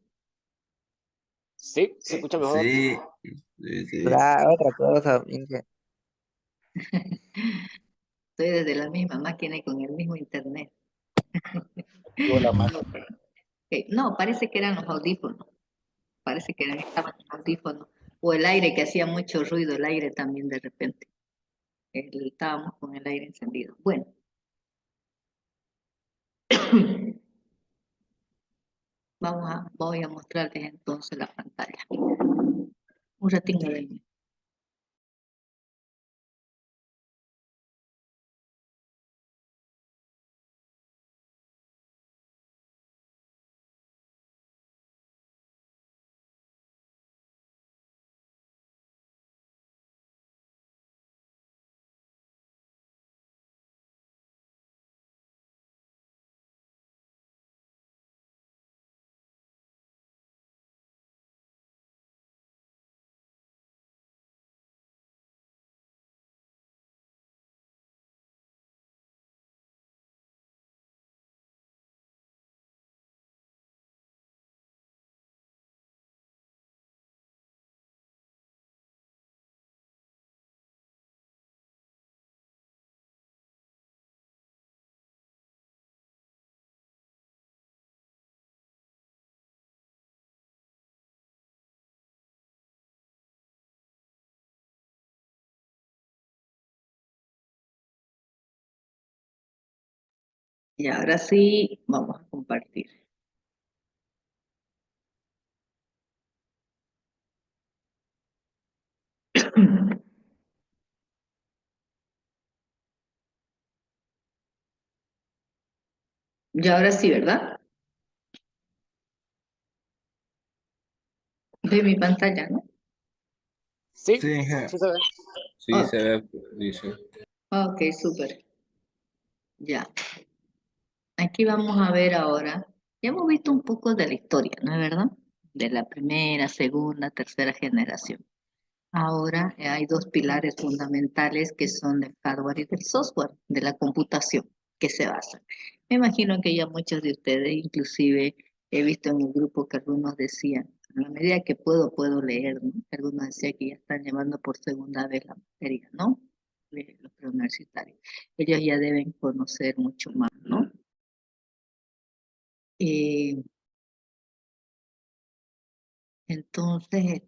Sí, se escucha mejor. Sí, sí. La otra cosa, Inge. Estoy desde la misma máquina y con el mismo internet. Activo la máquina. No, parece que eran los audífonos. Parece que estaban los audífonos. O el aire que hacía mucho ruido, el aire también de repente. Estábamos con el aire encendido. Bueno, voy a mostrarles entonces la pantalla. Un ratito de mí. Y ahora sí, vamos a compartir. Y ahora sí, ¿verdad? Ve mi pantalla, ¿no? Sí, Sí, Inge. sí se ve. Sí, Ok, se ve, dice. ok, súper. Ya. Aquí vamos a ver ahora. Ya hemos visto un poco de la historia, ¿no es verdad? De la primera, segunda, tercera generación. Ahora hay dos pilares fundamentales que son del hardware y del software, de la computación, que se basan. Me imagino que ya muchos de ustedes, inclusive he visto en el grupo que algunos decían, a la medida que puedo leer, ¿no? Algunos decían que ya están llevando por segunda vez la materia, ¿no? De los preuniversitarios. Ellos ya deben conocer mucho más, ¿no? Eh, Entonces,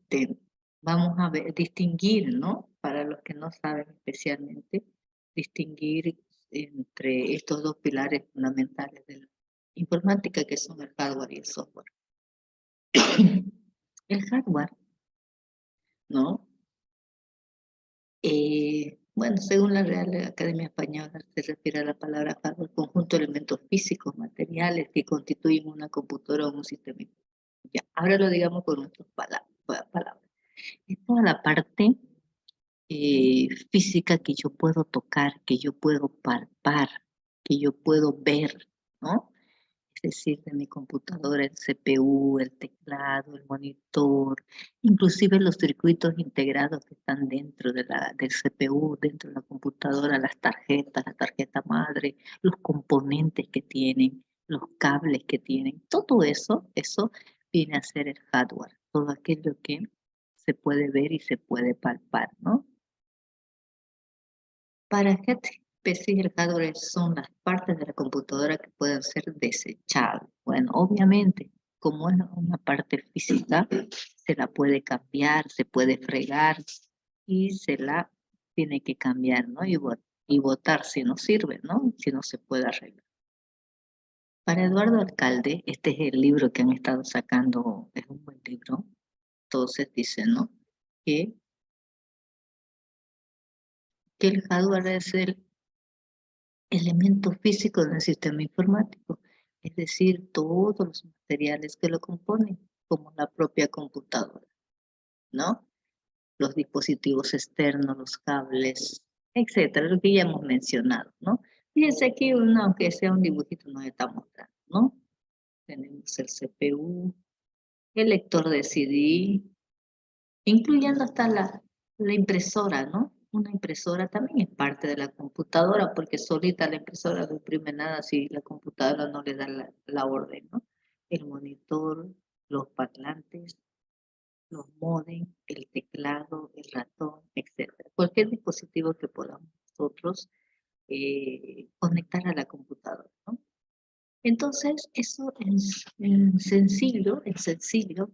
vamos a ver, distinguir, ¿no? Para los que no saben especialmente, distinguir entre estos dos pilares fundamentales de la informática, que son el hardware y el software. El hardware, ¿no? Bueno, según la Real Academia Española, se refiere a la palabra hardware, conjunto de elementos físicos, materiales que constituyen una computadora o un sistema. Ya, ahora lo digamos con nuestras palabras. Es toda la parte física que yo puedo tocar, que yo puedo palpar, que yo puedo ver, ¿no? Es decir, de mi computadora, el CPU, el teclado, el monitor, inclusive los circuitos integrados que están dentro del CPU, dentro de la computadora, las tarjetas, la tarjeta madre, los componentes que tienen, los cables que tienen, todo eso viene a ser el hardware, todo aquello que se puede ver y se puede palpar, ¿no? Para gente específica, el hardware son las partes de la computadora que pueden ser desechables. Bueno, obviamente, como es una parte física, se la puede cambiar, se puede fregar y se la tiene que cambiar, ¿no? Y botar si no sirve, ¿no? Si no se puede arreglar. Para Eduardo Alcalde, este es el libro que han estado sacando, es un buen libro. Entonces dicen, ¿no? Que, que el hardware es el elemento físico del sistema informático, es decir, todos los materiales que lo componen, como la propia computadora, ¿no? Los dispositivos externos, los cables, etcétera, lo que ya hemos mencionado, ¿no? Fíjense aquí, aunque sea un dibujito, nos está mostrando, ¿no? Tenemos el CPU, el lector de CD, incluyendo hasta la impresora, ¿no? Una impresora también es parte de la computadora porque solita la impresora no imprime nada si la computadora no le da la orden, ¿no? el monitor, los parlantes, los módems, el teclado, el ratón, etcétera. Cualquier dispositivo que podamos nosotros conectar a la computadora, ¿no? Entonces, eso en sencillo,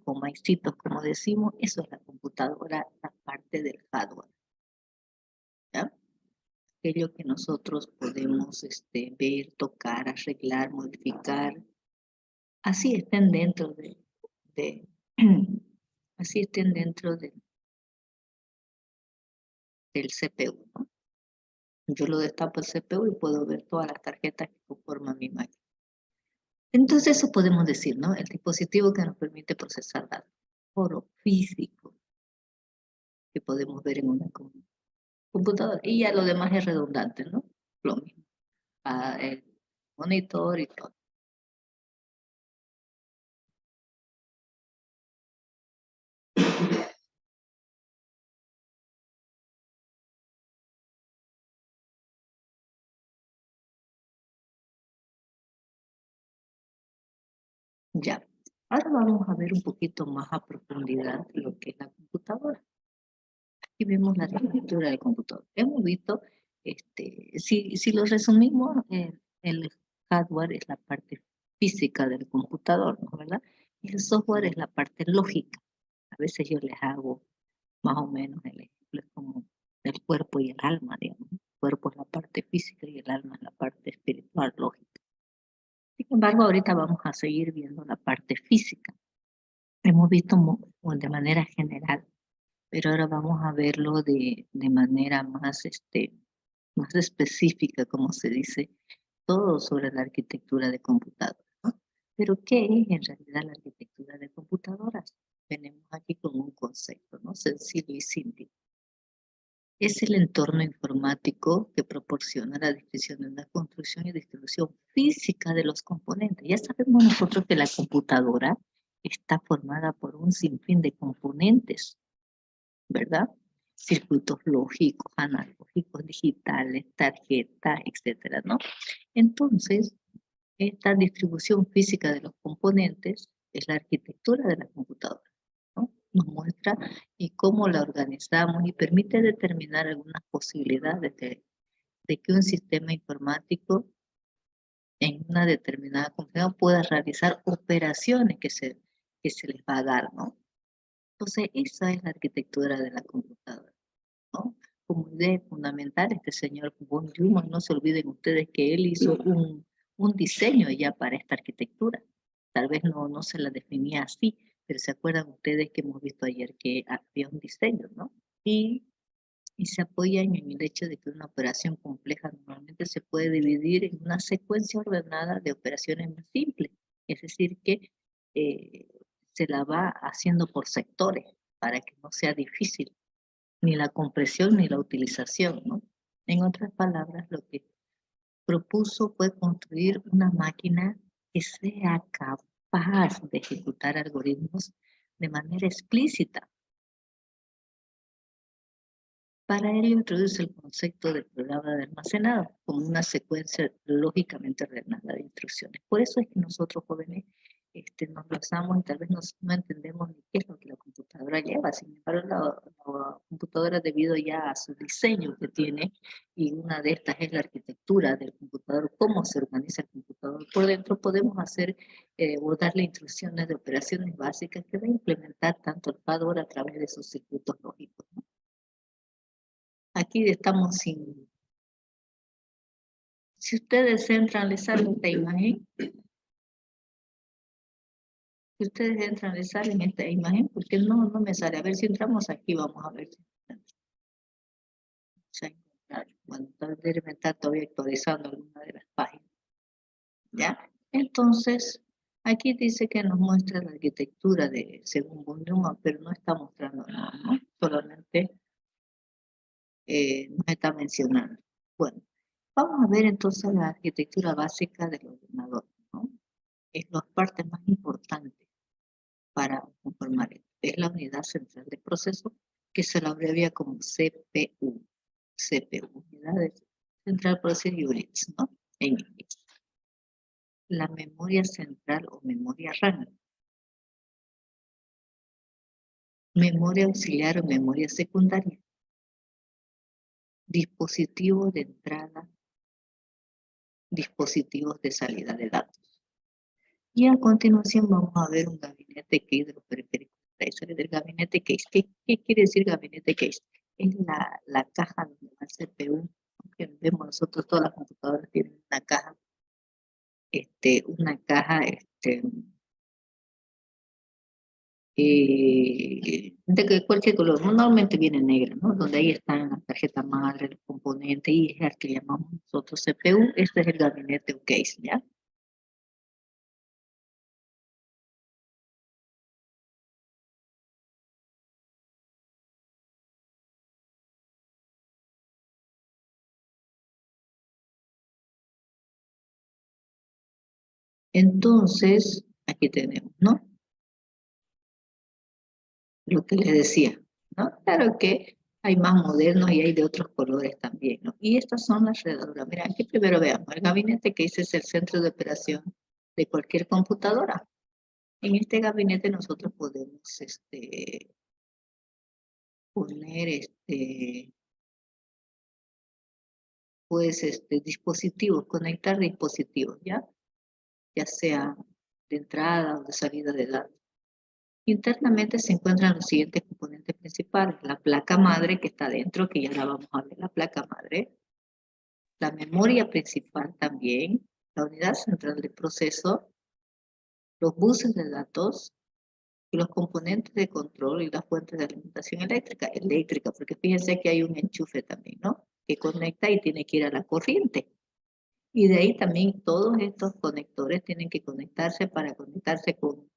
con maicitos, como decimos, eso es la computadora, la parte del hardware, ¿ya? Aquello que nosotros podemos ver, tocar, arreglar, modificar, así estén dentro de así estén dentro del CPU, ¿no? Yo lo destapo el CPU y puedo ver todas las tarjetas que conforman mi máquina. Entonces eso podemos decir, ¿no? El dispositivo que nos permite procesar datos. Foro físico que podemos ver en una computadora. Y ya lo demás es redundante, ¿no? Lo mismo. El monitor y todo. Ya. Ahora vamos a ver un poquito más a profundidad lo que es la computadora. Aquí vemos la arquitectura del computador. Hemos visto, si lo resumimos, el hardware es la parte física del computador, ¿no? ¿Verdad? Y el software es la parte lógica. A veces yo les hago más o menos el ejemplo, es como el cuerpo y el alma, digamos. El cuerpo es la parte física y el alma es la parte espiritual, lógica. Sin embargo, ahorita vamos a seguir viendo la parte física. Hemos visto de manera general, pero ahora vamos a verlo de manera más específica, como se dice, todo sobre la arquitectura de computadoras, ¿no? Pero ¿qué es en realidad la arquitectura de computadoras? Venimos aquí con un concepto, ¿no? Sencillo y simple. Es el entorno informático que proporciona la descripción de una construcción y distribución física de los componentes. Ya sabemos nosotros que la computadora está formada por un sinfín de componentes, ¿verdad? Circuitos lógicos, analógicos, digitales, tarjetas, etcétera, ¿no? Entonces, esta distribución física de los componentes es la arquitectura de la computadora, ¿no? Nos muestra y cómo la organizamos y permite determinar algunas posibilidades de que un sistema informático en una determinada computadora pueda realizar operaciones que se les va a dar, ¿no? Entonces, esa es la arquitectura de la computadora, ¿no? Como idea fundamental, este señor von Neumann, no se olviden ustedes que él hizo un diseño ya para esta arquitectura. Tal vez no se la definía así, pero se acuerdan ustedes que hemos visto ayer que había un diseño, ¿no? Y se apoya en el hecho de que una operación compleja normalmente se puede dividir en una secuencia ordenada de operaciones más simples. Es decir, que se la va haciendo por sectores para que no sea difícil ni la compresión ni la utilización, ¿no? En otras palabras, lo que propuso fue construir una máquina que sea capaz de ejecutar algoritmos de manera explícita. Para ello introduce el concepto de programa de almacenado como una secuencia lógicamente ordenada de instrucciones. Por eso es que nosotros jóvenes nos basamos y tal vez no entendemos ni qué es lo que la computadora lleva. Sin embargo, la computadora, debido ya a su diseño que tiene, y una de estas es la arquitectura del computador, cómo se organiza el computador por dentro, podemos hacer o darle instrucciones de operaciones básicas que va a implementar tanto el hardware a través de sus circuitos lógicos, ¿no? Aquí estamos sin... Si ustedes entran, les sale esta imagen. Si ustedes entran, les sale esta imagen, porque no me sale. A ver si entramos aquí, vamos a ver. Bueno, debe estar todavía actualizando alguna de las páginas. ¿Ya? Entonces, aquí dice que nos muestra la arquitectura según von Neumann, pero no está mostrando nada, ¿no? Solamente nos está mencionando. Bueno, vamos a ver entonces la arquitectura básica del ordenador, ¿no? Es la parte más importante para conformar esto. Es la unidad central de proceso, que se la abrevia como CPU. CPU, Unidad Central Processing Units, ¿no? En inglés. la memoria central o memoria RAM. Memoria auxiliar o memoria secundaria. Dispositivos de entrada, dispositivos de salida de datos. Y a continuación vamos a ver un gabinete case de los periféricos. Del gabinete case. ¿Qué quiere decir gabinete case? Es la caja donde va el CPU. Que vemos nosotros, todas las computadoras tienen una caja. De cualquier color, normalmente viene negra, ¿no? Donde ahí están las tarjetas madre, los componentes, y es el que llamamos nosotros CPU. Este es el gabinete o case, ¿ya? Entonces, aquí tenemos, ¿no? Lo que les decía, ¿no? Claro que hay más modernos y hay de otros colores también, ¿no? Y estas son las redaduras. Mira, aquí primero veamos, el gabinete que es el centro de operación de cualquier computadora. En este gabinete nosotros podemos poner dispositivos, conectar dispositivos, ¿ya? Ya sea de entrada o de salida de datos. Internamente se encuentran los siguientes componentes principales: la placa madre que está dentro, que ya la vamos a ver, la placa madre, la memoria principal también, la unidad central de proceso, los buses de datos, y los componentes de control y las fuentes de alimentación eléctrica, porque fíjense que hay un enchufe también, ¿no? Que conecta y tiene que ir a la corriente. Y de ahí también todos estos conectores tienen que conectarse para conectarse con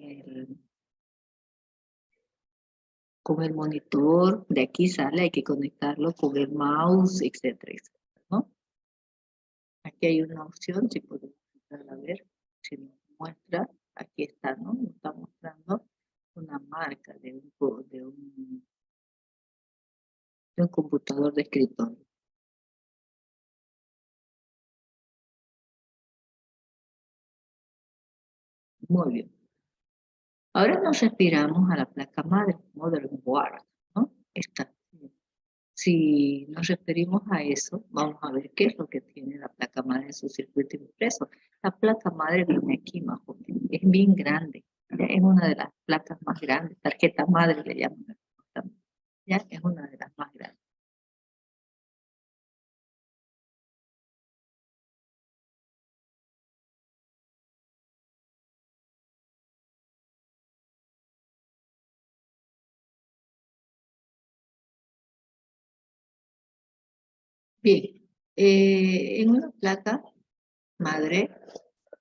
el monitor. De aquí sale, hay que conectarlo con el mouse, etcétera, etcétera, ¿no? Aquí hay una opción, si podemos entrar a ver, si nos muestra, aquí está, ¿no? Nos está mostrando una marca de un computador de escritorio. Muy bien. Ahora nos respiramos a la placa madre, motherboard, ¿no? Esta. Si nos referimos a eso, vamos a ver qué es lo que tiene la placa madre en su circuito impreso. La placa madre viene aquí más o menos, es bien grande, ¿ya? Es una de las placas más grandes, tarjeta madre le llaman, ¿ya? Es una de las más grandes. Bien, en una placa madre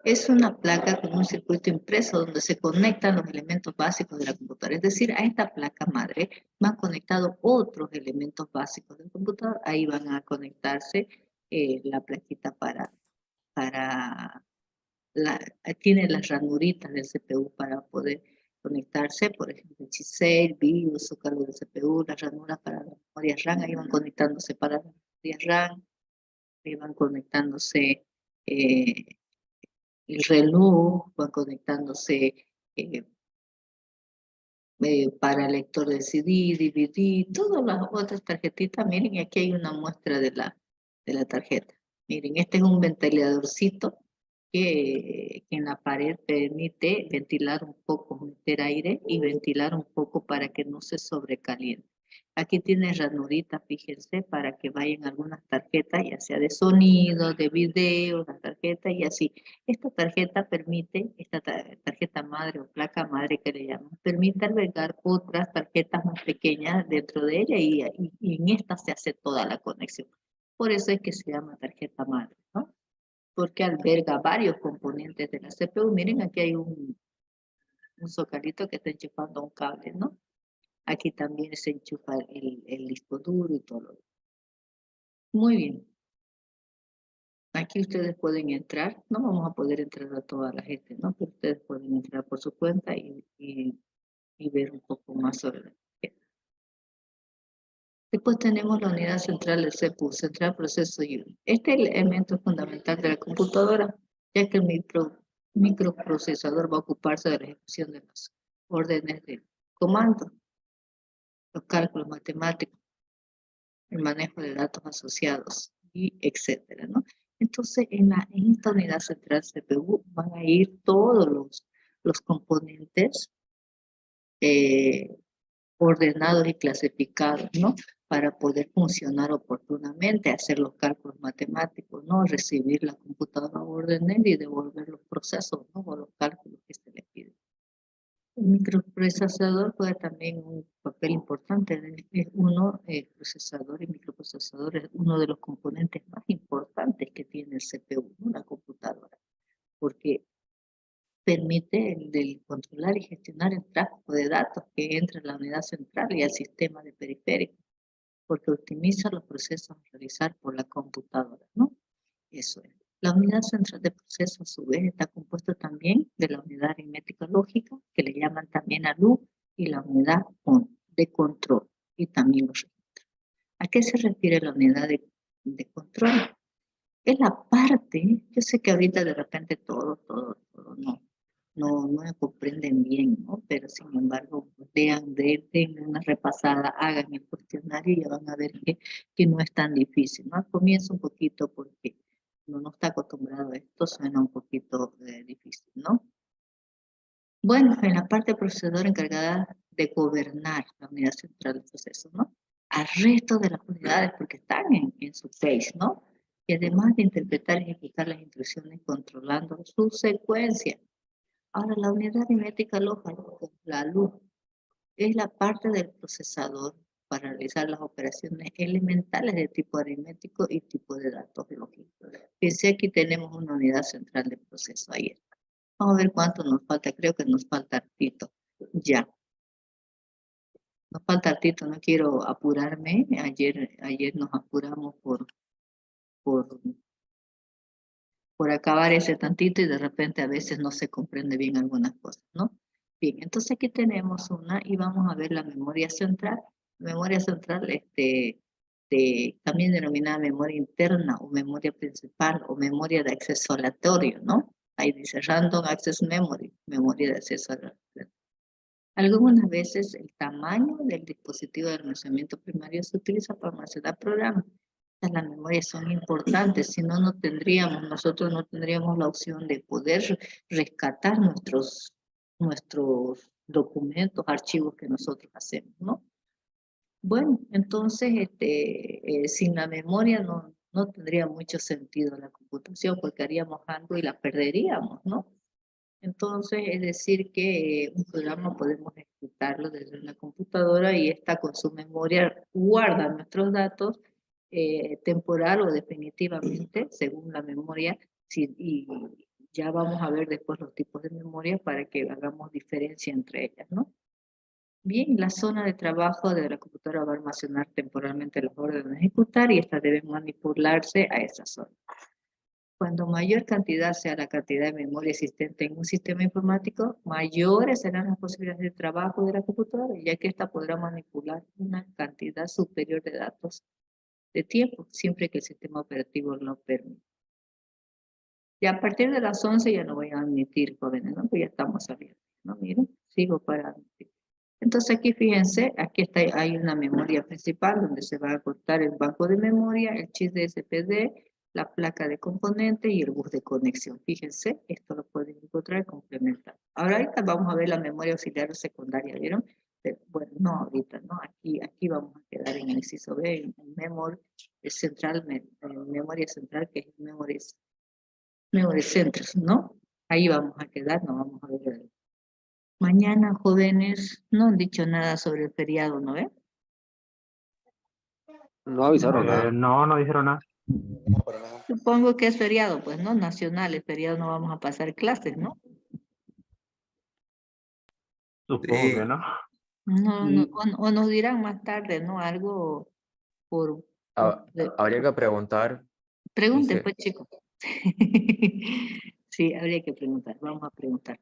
es una placa con un circuito impreso donde se conectan los elementos básicos de la computadora. Es decir, a esta placa madre van conectados otros elementos básicos del computador. Ahí van a conectarse la plaquita tiene las ranuritas del CPU para poder conectarse, por ejemplo, el chipset, BIOS, o cargo del CPU, las ranuras para las memorias RAM, ahí van conectándose para las memorias RAM, ahí van conectándose el reloj, van conectándose eh, para lector de CD, DVD, todas las otras tarjetitas. Miren, y aquí hay una muestra de la tarjeta. Miren, este es un ventiladorcito que en la pared permite ventilar un poco, meter aire y ventilar un poco para que no se sobrecaliente. Aquí tiene ranuritas, fíjense, para que vayan algunas tarjetas, ya sea de sonido, de video, las tarjetas y así. Esta tarjeta permite, esta tarjeta madre o placa madre que le llaman, permite albergar otras tarjetas más pequeñas dentro de ella y en esta se hace toda la conexión. Por eso es que se llama tarjeta madre, ¿no? Porque alberga varios componentes de la CPU. Miren, aquí hay un zocalito que está enchufando un cable, ¿no? Aquí también se enchufa el disco duro y todo lo demás. Muy bien. Aquí ustedes pueden entrar, no vamos a poder entrar a toda la gente, ¿no? Pero ustedes pueden entrar por su cuenta y ver un poco más sobre la tarjeta. Después tenemos la unidad central del CPU, Central Processor Unit. Este elemento es fundamental de la computadora ya que el microprocesador va a ocuparse de la ejecución de las órdenes de comando, los cálculos matemáticos, el manejo de datos asociados, y etcétera, ¿no? Entonces, en esta unidad central CPU van a ir todos los componentes ordenados y clasificados, ¿no? Para poder funcionar oportunamente, hacer los cálculos matemáticos, ¿no? Recibir la computadora órdenes y devolver los procesos, ¿no? O los cálculos que se le piden. El microprocesador juega también un papel importante. Es procesador y microprocesador es uno de los componentes más importantes que tiene el CPU, una computadora, porque permite el controlar y gestionar el tráfico de datos que entra en la unidad central y al sistema de periféricos, porque optimiza los procesos a realizar por la computadora, ¿no? Eso es. La unidad central de proceso, a su vez, está compuesta también de la unidad aritmética lógica, que le llaman también ALU, y la unidad de control, y también los registros. ¿A qué se refiere la unidad de control? Es la parte, yo sé que ahorita de repente todo no me comprenden bien, ¿no? Pero sin embargo, den una repasada, hagan el cuestionario y ya van a ver que no es tan difícil, ¿no? Al comienzo un poquito porque uno no está acostumbrado a esto, suena un poquito difícil, ¿no? Bueno, en la parte procesadora encargada de gobernar la unidad central del proceso, ¿no? Al resto de las unidades, porque están en su phase, ¿no? Y además de interpretar y ejecutar las instrucciones controlando su secuencia. Ahora, la unidad aritmética lógica, la luz, es la parte del procesador para realizar las operaciones elementales de tipo aritmético y tipo de datos lógicos. Fíjense, aquí tenemos una unidad central de proceso, ahí está. Vamos a ver cuánto nos falta, creo que nos falta hartito. Ya. Nos falta hartito, no quiero apurarme. Ayer nos apuramos por acabar ese tantito y de repente a veces no se comprende bien algunas cosas, ¿no? Bien, entonces aquí tenemos una y vamos a ver la memoria central. Memoria central, también denominada memoria interna o memoria principal o memoria de acceso aleatorio, ¿no? Ahí dice Random Access Memory, memoria de acceso aleatorio. Algunas veces el tamaño del dispositivo de almacenamiento primario se utiliza para almacenar programas. Las memorias son importantes, si no, nosotros no tendríamos la opción de poder rescatar nuestros documentos, archivos que nosotros hacemos, ¿no? Bueno, entonces, sin la memoria no tendría mucho sentido la computación, porque haríamos algo y la perderíamos, ¿no? Entonces, es decir que un programa podemos ejecutarlo desde una computadora y esta con su memoria guarda nuestros datos temporal o definitivamente, según la memoria, y ya vamos a ver después los tipos de memoria para que hagamos diferencia entre ellas, ¿no? Bien, la zona de trabajo de la computadora va a almacenar temporalmente las órdenes a ejecutar y estas deben manipularse a esa zona. Cuando mayor cantidad sea la cantidad de memoria existente en un sistema informático, mayores serán las posibilidades de trabajo de la computadora, ya que ésta podrá manipular una cantidad superior de datos de tiempo, siempre que el sistema operativo lo permita. Y a partir de las 11 ya no voy a admitir, jóvenes, ¿no? Pues ya estamos saliendo, ¿no? Miren, sigo para admitir. Entonces aquí fíjense, hay una memoria principal donde se va a cortar el banco de memoria, el chip de SPD, la placa de componente y el bus de conexión. Fíjense, esto lo pueden encontrar y complementar. Ahorita vamos a ver la memoria auxiliar secundaria, ¿vieron? Pero, bueno, no ahorita, ¿no? Aquí vamos a quedar en el inciso B, en memoria central, memoria central, que es memoria centros, ¿no? Ahí vamos a quedar, no vamos a ver. Mañana, jóvenes, no han dicho nada sobre el feriado, ¿no ve? No avisaron nada. No dijeron nada. Supongo que es feriado, pues, ¿no? Nacional, el feriado no vamos a pasar clases, ¿no? Supongo que no. O nos dirán más tarde, ¿no? Algo por... Habría que preguntar. Pregunten, pues, chicos. Sí, habría que preguntar, vamos a preguntar.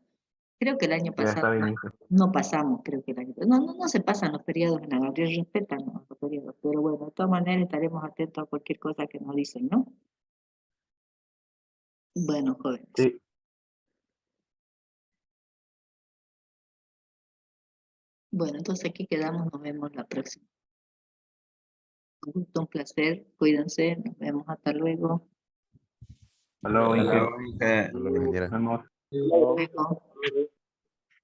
Creo que el año Ya está pasado bien, hijo. no pasamos, creo que el año pasado. No se pasan los feriados en la Gabriel, respetan los feriados, pero bueno, de todas maneras estaremos atentos a cualquier cosa que nos dicen, ¿no? Bueno, jóvenes. Sí. Bueno, entonces aquí quedamos, nos vemos la próxima. Un gusto, un placer, cuídense, nos vemos, hasta luego. Hasta luego, Inge. Hasta luego, ingeniera. Nos vemos.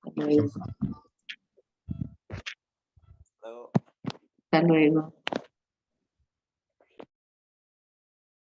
Hasta luego. Hasta luego.